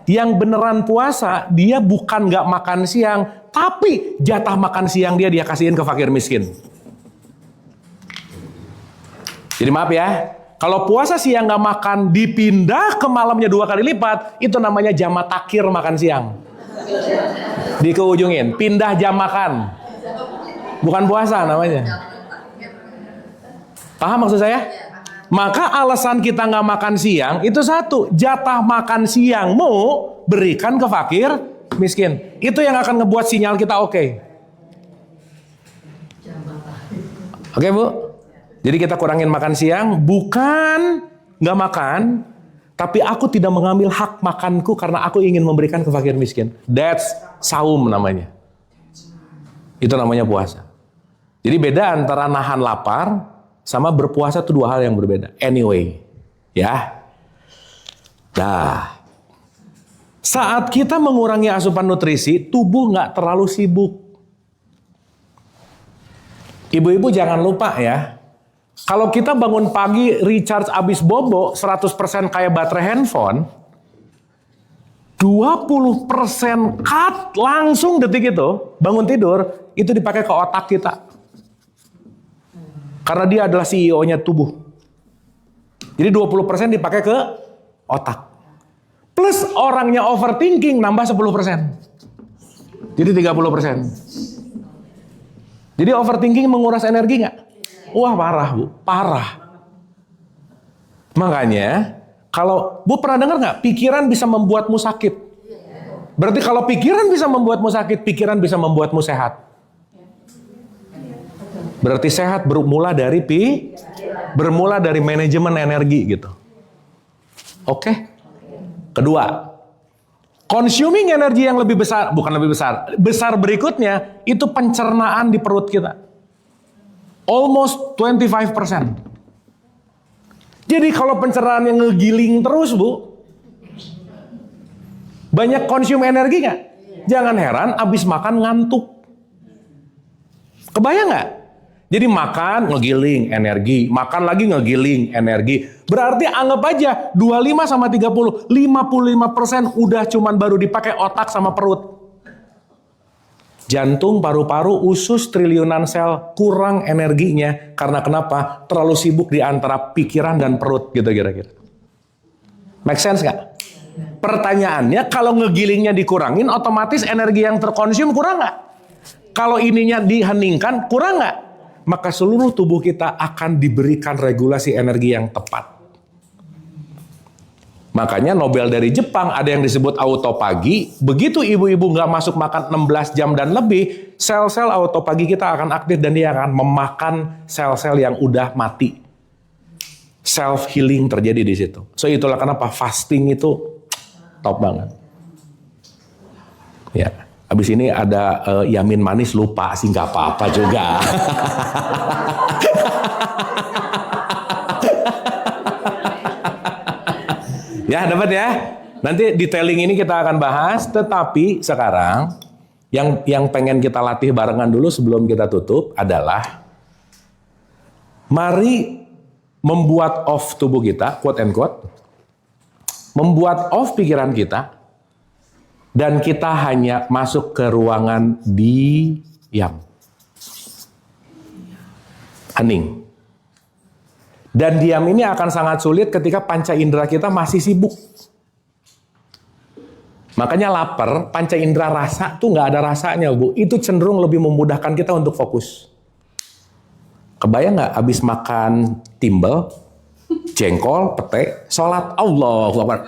Yang beneran puasa, dia bukan nggak makan siang, tapi jatah makan siang dia kasihin ke fakir miskin. Jadi maaf ya, kalau puasa siang nggak makan, dipindah ke malamnya 2 kali lipat, itu namanya jama takhir makan siang. Dikeujungin, pindah jam makan. Bukan puasa namanya. Paham maksud saya? Maka alasan kita nggak makan siang itu satu, jatah makan siangmu berikan ke fakir miskin. Itu yang akan ngebuat sinyal kita oke. Oke Bu? Jadi kita kurangin makan siang, bukan nggak makan, tapi aku tidak mengambil hak makanku karena aku ingin memberikan ke fakir miskin. That's saum namanya. Itu namanya puasa. Jadi beda antara nahan lapar sama berpuasa itu 2 hal yang berbeda. Anyway, ya. Dah. Saat kita mengurangi asupan nutrisi, tubuh nggak terlalu sibuk. Ibu-ibu jangan lupa ya. Kalau kita bangun pagi recharge abis bobo 100% kayak baterai handphone, 20% cut langsung detik itu, bangun tidur, itu dipakai ke otak kita. Karena dia adalah CEO-nya tubuh. Jadi 20% dipakai ke otak. Plus orangnya overthinking nambah 10%. Jadi 30%. Jadi overthinking menguras energi nggak? Wah parah Bu, parah. Makanya kalau Bu pernah dengar nggak? Pikiran bisa membuatmu sakit. Berarti kalau pikiran bisa membuatmu sakit, pikiran bisa membuatmu sehat. Berarti sehat bermula dari manajemen energi gitu. Oke? Kedua, consuming energi yang lebih besar, bukan lebih besar, besar berikutnya itu pencernaan di perut kita. Almost 25%. Jadi kalau pencernaan yang ngegiling terus Bu, banyak konsum energi nggak? Jangan heran abis makan ngantuk. Kebayang nggak? Jadi makan ngegiling energi, makan lagi ngegiling energi. Berarti anggap aja 25 sama 30, 55% udah cuman baru dipakai otak sama perut. Jantung, paru-paru, usus, triliunan sel kurang energinya. Karena kenapa? Terlalu sibuk di antara pikiran dan perut gitu kira-kira. Make sense nggak? Pertanyaannya, kalau ngegilingnya dikurangin, otomatis energi yang terkonsum kurang nggak? Kalau ininya diheningkan, kurang nggak? Maka seluruh tubuh kita akan diberikan regulasi energi yang tepat. Makanya Nobel dari Jepang ada yang disebut autopagi. Begitu ibu-ibu nggak masuk makan 16 jam dan lebih, sel-sel autopagi kita akan aktif dan dia akan memakan sel-sel yang udah mati. Self healing terjadi di situ. So itulah kenapa fasting itu top banget. Ya, habis ini ada yamin manis lupa sih nggak apa-apa juga. Ya, dapat ya. Nanti detailing ini kita akan bahas, tetapi sekarang yang pengen kita latih barengan dulu sebelum kita tutup adalah mari membuat off tubuh kita, quote and quote, membuat off pikiran kita, dan kita hanya masuk ke ruangan diam. Hening. Dan diam ini akan sangat sulit ketika panca indera kita masih sibuk. Makanya lapar, panca indera rasa tuh nggak ada rasanya Bu. Itu cenderung lebih memudahkan kita untuk fokus. Kebayang nggak abis makan timbel, jengkol, pete, sholat, Allahu Akbar.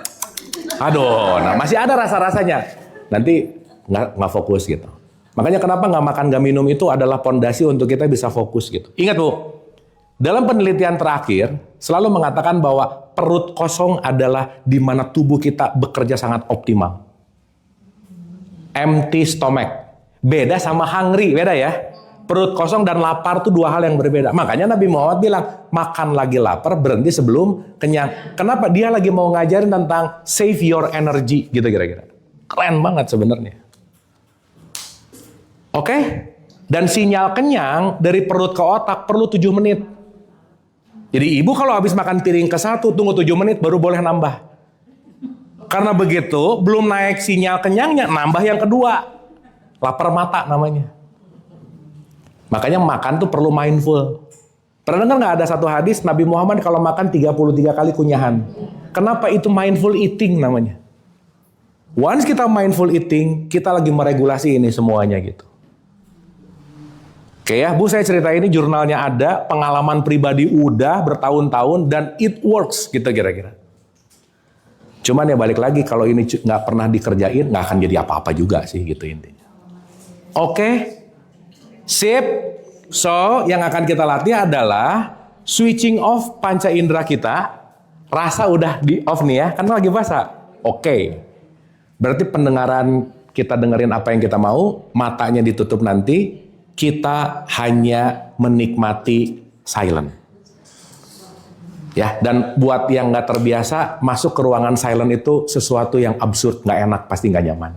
Aduh, nah masih ada rasa-rasanya. Nanti nggak fokus gitu. Makanya kenapa nggak makan nggak minum itu adalah pondasi untuk kita bisa fokus gitu. Ingat Bu, Dalam penelitian terakhir, selalu mengatakan bahwa perut kosong adalah di mana tubuh kita bekerja sangat optimal. Empty stomach. Beda sama hungry, beda ya. Perut kosong dan lapar itu dua hal yang berbeda. Makanya Nabi Muhammad bilang, makan lagi lapar, berhenti sebelum kenyang. Kenapa? Dia lagi mau ngajarin tentang save your energy, gitu kira-kira. Keren banget sebenarnya. Oke? Dan sinyal kenyang dari perut ke otak perlu 7 menit. Jadi ibu kalau habis makan piring ke-1, tunggu 7 menit baru boleh nambah. Karena begitu, belum naik sinyal kenyangnya, nambah yang kedua. Lapar mata namanya. Makanya makan tuh perlu mindful. Pernah dengar nggak ada satu hadis Nabi Muhammad kalau makan 33 kali kunyahan? Kenapa itu mindful eating namanya? Once kita mindful eating, kita lagi meregulasi ini semuanya gitu. Oke ya, Bu, saya cerita ini jurnalnya ada, pengalaman pribadi udah bertahun-tahun dan it works gitu kira-kira. Cuman ya balik lagi, kalau ini nggak pernah dikerjain, nggak akan jadi apa-apa juga sih gitu intinya. Oke. Sip. So, yang akan kita latih adalah switching off panca indera kita. Rasa udah di off nih ya, kan lagi puasa. Oke. Berarti pendengaran kita dengerin apa yang kita mau, matanya ditutup nanti, kita hanya menikmati silent. Ya, dan buat yang nggak terbiasa, masuk ke ruangan silent itu sesuatu yang absurd, nggak enak, pasti nggak nyaman.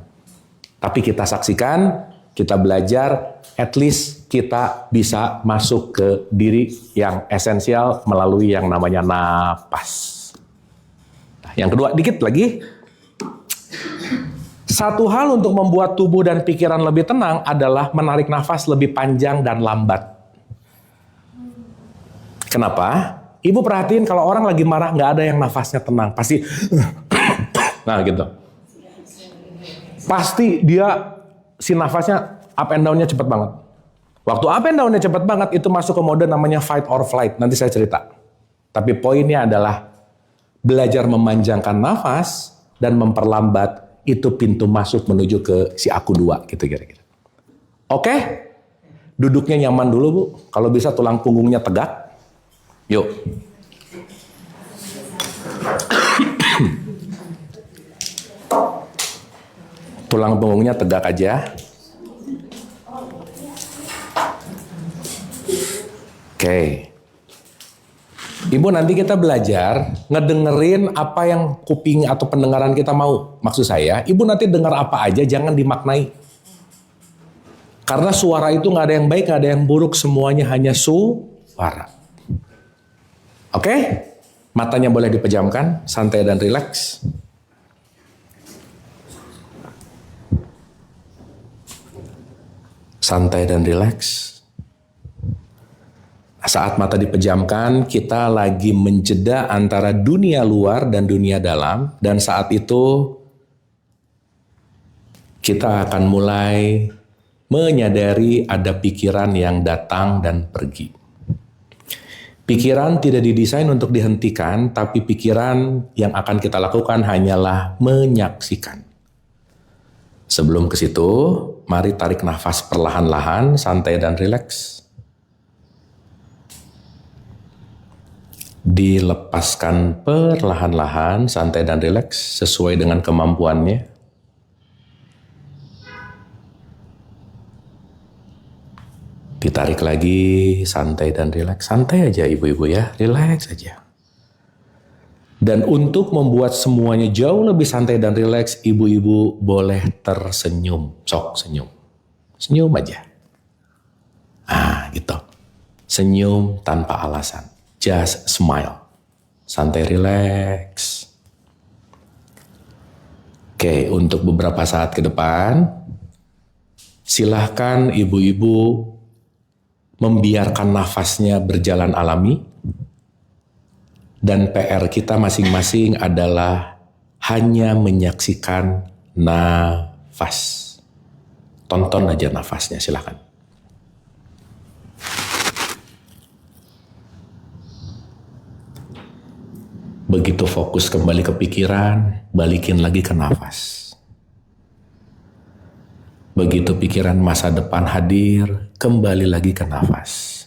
Tapi kita saksikan, kita belajar, at least kita bisa masuk ke diri yang esensial melalui yang namanya napas. Nah, yang kedua, dikit lagi. Satu hal untuk membuat tubuh dan pikiran lebih tenang adalah menarik nafas lebih panjang dan lambat. Kenapa? Ibu perhatiin kalau orang lagi marah nggak ada yang nafasnya tenang, pasti nah gitu. Pasti dia si nafasnya up and down-nya cepat banget. Waktu up and down-nya cepat banget itu masuk ke mode namanya fight or flight. Nanti saya cerita. Tapi poinnya adalah belajar memanjangkan nafas dan memperlambat itu pintu masuk menuju ke si aku 2 gitu kira-kira. Oke? Duduknya nyaman dulu, Bu. Kalau bisa tulang punggungnya tegak. Yuk. Tulang punggungnya tegak aja. Oke. Ibu, nanti kita belajar ngedengerin apa yang kuping atau pendengaran kita mau. Maksud saya, ibu nanti dengar apa aja jangan dimaknai. Karena suara itu nggak ada yang baik, nggak ada yang buruk, semuanya hanya suara. Oke? Matanya boleh dipejamkan, santai dan rileks. Santai dan rileks. Saat mata dipejamkan, kita lagi menjeda antara dunia luar dan dunia dalam. Dan saat itu, kita akan mulai menyadari ada pikiran yang datang dan pergi. Pikiran tidak didesain untuk dihentikan, tapi pikiran yang akan kita lakukan hanyalah menyaksikan. Sebelum ke situ, mari tarik nafas perlahan-lahan, santai dan rileks. Dilepaskan perlahan-lahan, santai dan rileks sesuai dengan kemampuannya. Ditarik lagi, santai dan rileks. Santai aja ibu-ibu ya, rileks aja. Dan untuk membuat semuanya jauh lebih santai dan rileks, ibu-ibu boleh tersenyum. Sok senyum. Senyum aja. Ah gitu. Senyum tanpa alasan. Just smile. Santai, rileks. Oke, untuk beberapa saat ke depan, silahkan ibu-ibu membiarkan nafasnya berjalan alami. Dan PR kita masing-masing adalah hanya menyaksikan nafas. Tonton aja nafasnya, silahkan. Begitu fokus kembali ke pikiran, balikin lagi ke nafas. Begitu pikiran masa depan hadir, kembali lagi ke nafas.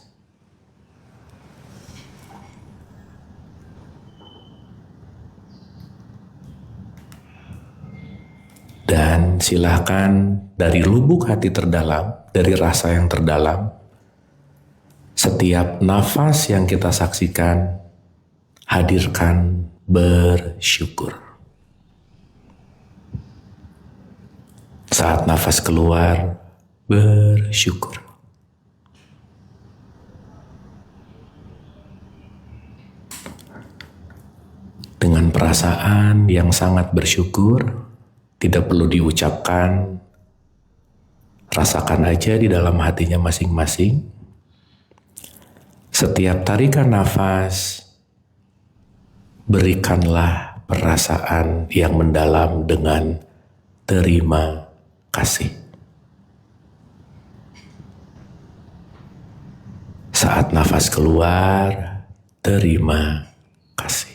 Dan silakan dari lubuk hati terdalam, dari rasa yang terdalam, setiap nafas yang kita saksikan, hadirkan bersyukur. Saat nafas keluar, bersyukur. Dengan perasaan yang sangat bersyukur, tidak perlu diucapkan, rasakan aja di dalam hatinya masing-masing. Setiap tarikan nafas, berikanlah perasaan yang mendalam dengan terima kasih. Saat nafas keluar, terima kasih.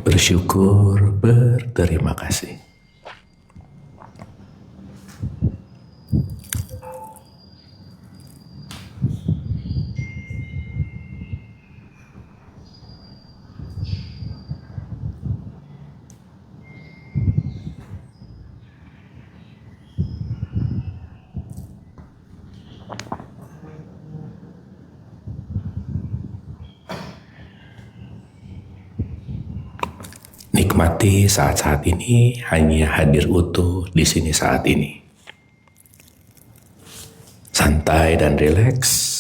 Bersyukur, berterima kasih. Nikmati saat-saat ini, hanya hadir utuh di sini saat ini. Santai dan rileks.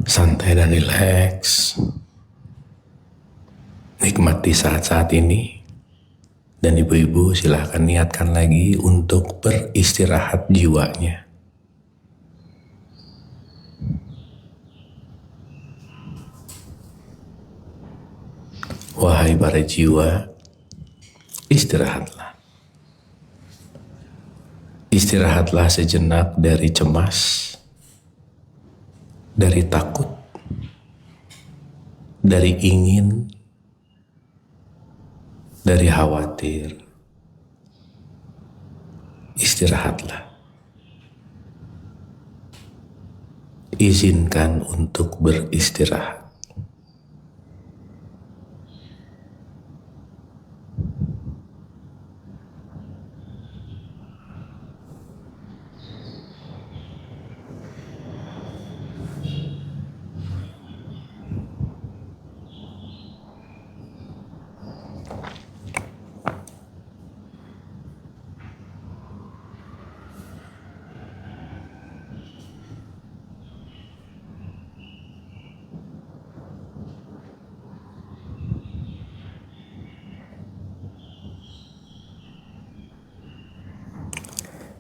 Santai dan rileks. Nikmati saat-saat ini. Dan ibu-ibu silahkan niatkan lagi untuk beristirahat jiwanya. Wahai para jiwa, istirahatlah. Istirahatlah sejenak dari cemas, dari takut, dari ingin, dari khawatir. Istirahatlah. Izinkan untuk beristirahat.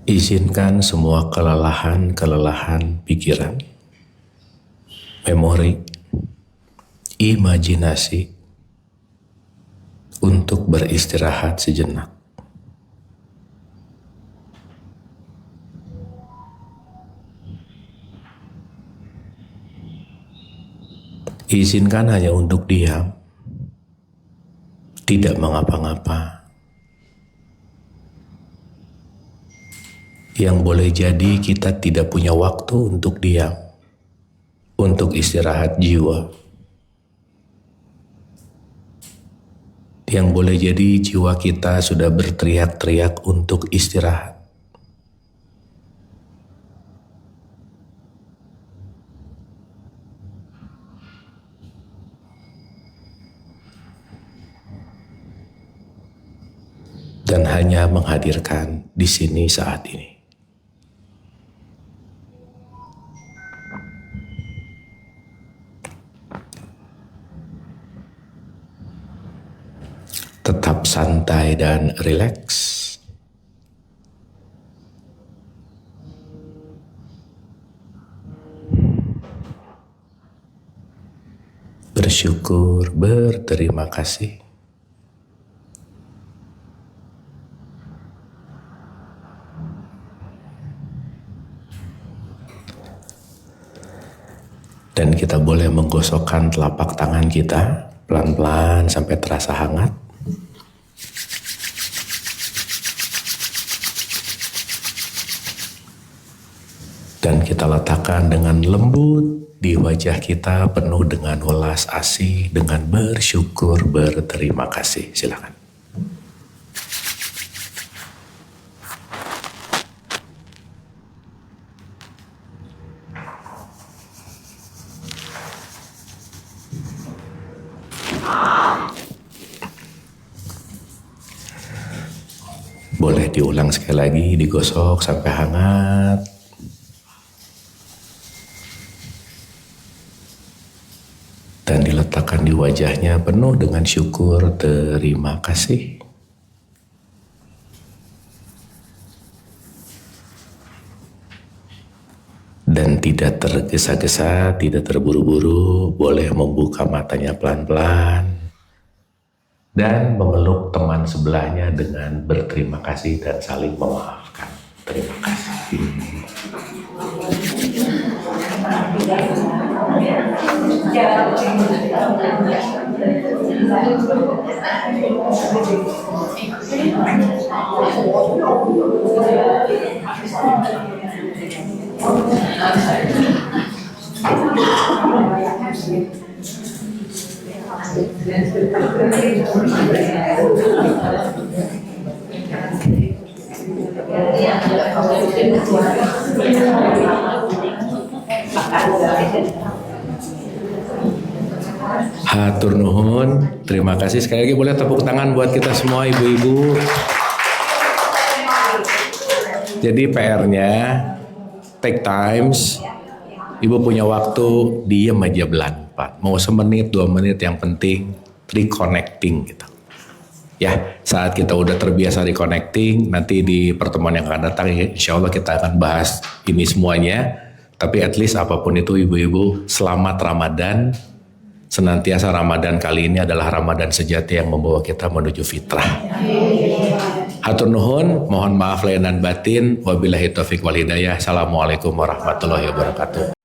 Izinkan semua kelelahan pikiran, memori, imajinasi untuk beristirahat sejenak. Izinkan hanya untuk diam, tidak mengapa-ngapa. Yang boleh jadi kita tidak punya waktu untuk diam, untuk istirahat jiwa. Yang boleh jadi jiwa kita sudah berteriak-teriak untuk istirahat. Dan hanya menghadirkan di sini saat ini. Tetap santai dan rileks. Bersyukur, berterima kasih. Dan kita boleh menggosokkan telapak tangan kita pelan-pelan sampai terasa hangat. Dan kita letakkan dengan lembut di wajah kita penuh dengan welas asih, dengan bersyukur, berterima kasih. Silakan. Boleh diulang sekali lagi, digosok sampai hangat. Dan diletakkan di wajahnya penuh dengan syukur, terima kasih. Dan tidak tergesa-gesa, tidak terburu-buru, boleh membuka matanya pelan-pelan. Dan memeluk teman sebelahnya dengan berterima kasih dan saling memaafkan. Terima kasih. Hatur nuhun, terima kasih sekali lagi. Boleh tepuk tangan buat kita semua ibu-ibu. Jadi PR-nya take times. Ibu punya waktu, diem aja belan, Pak. Mau semenit, 2 menit, yang penting reconnecting gitu. Ya, saat kita udah terbiasa reconnecting, nanti di pertemuan yang akan datang, insya Allah kita akan bahas ini semuanya. Tapi at least apapun itu ibu-ibu, selamat Ramadan. Senantiasa Ramadan kali ini adalah Ramadan sejati yang membawa kita menuju fitrah. Hatur nuhun, mohon maaf lahir dan batin. Wabillahi taufiq wal hidayah. Assalamualaikum warahmatullahi wabarakatuh.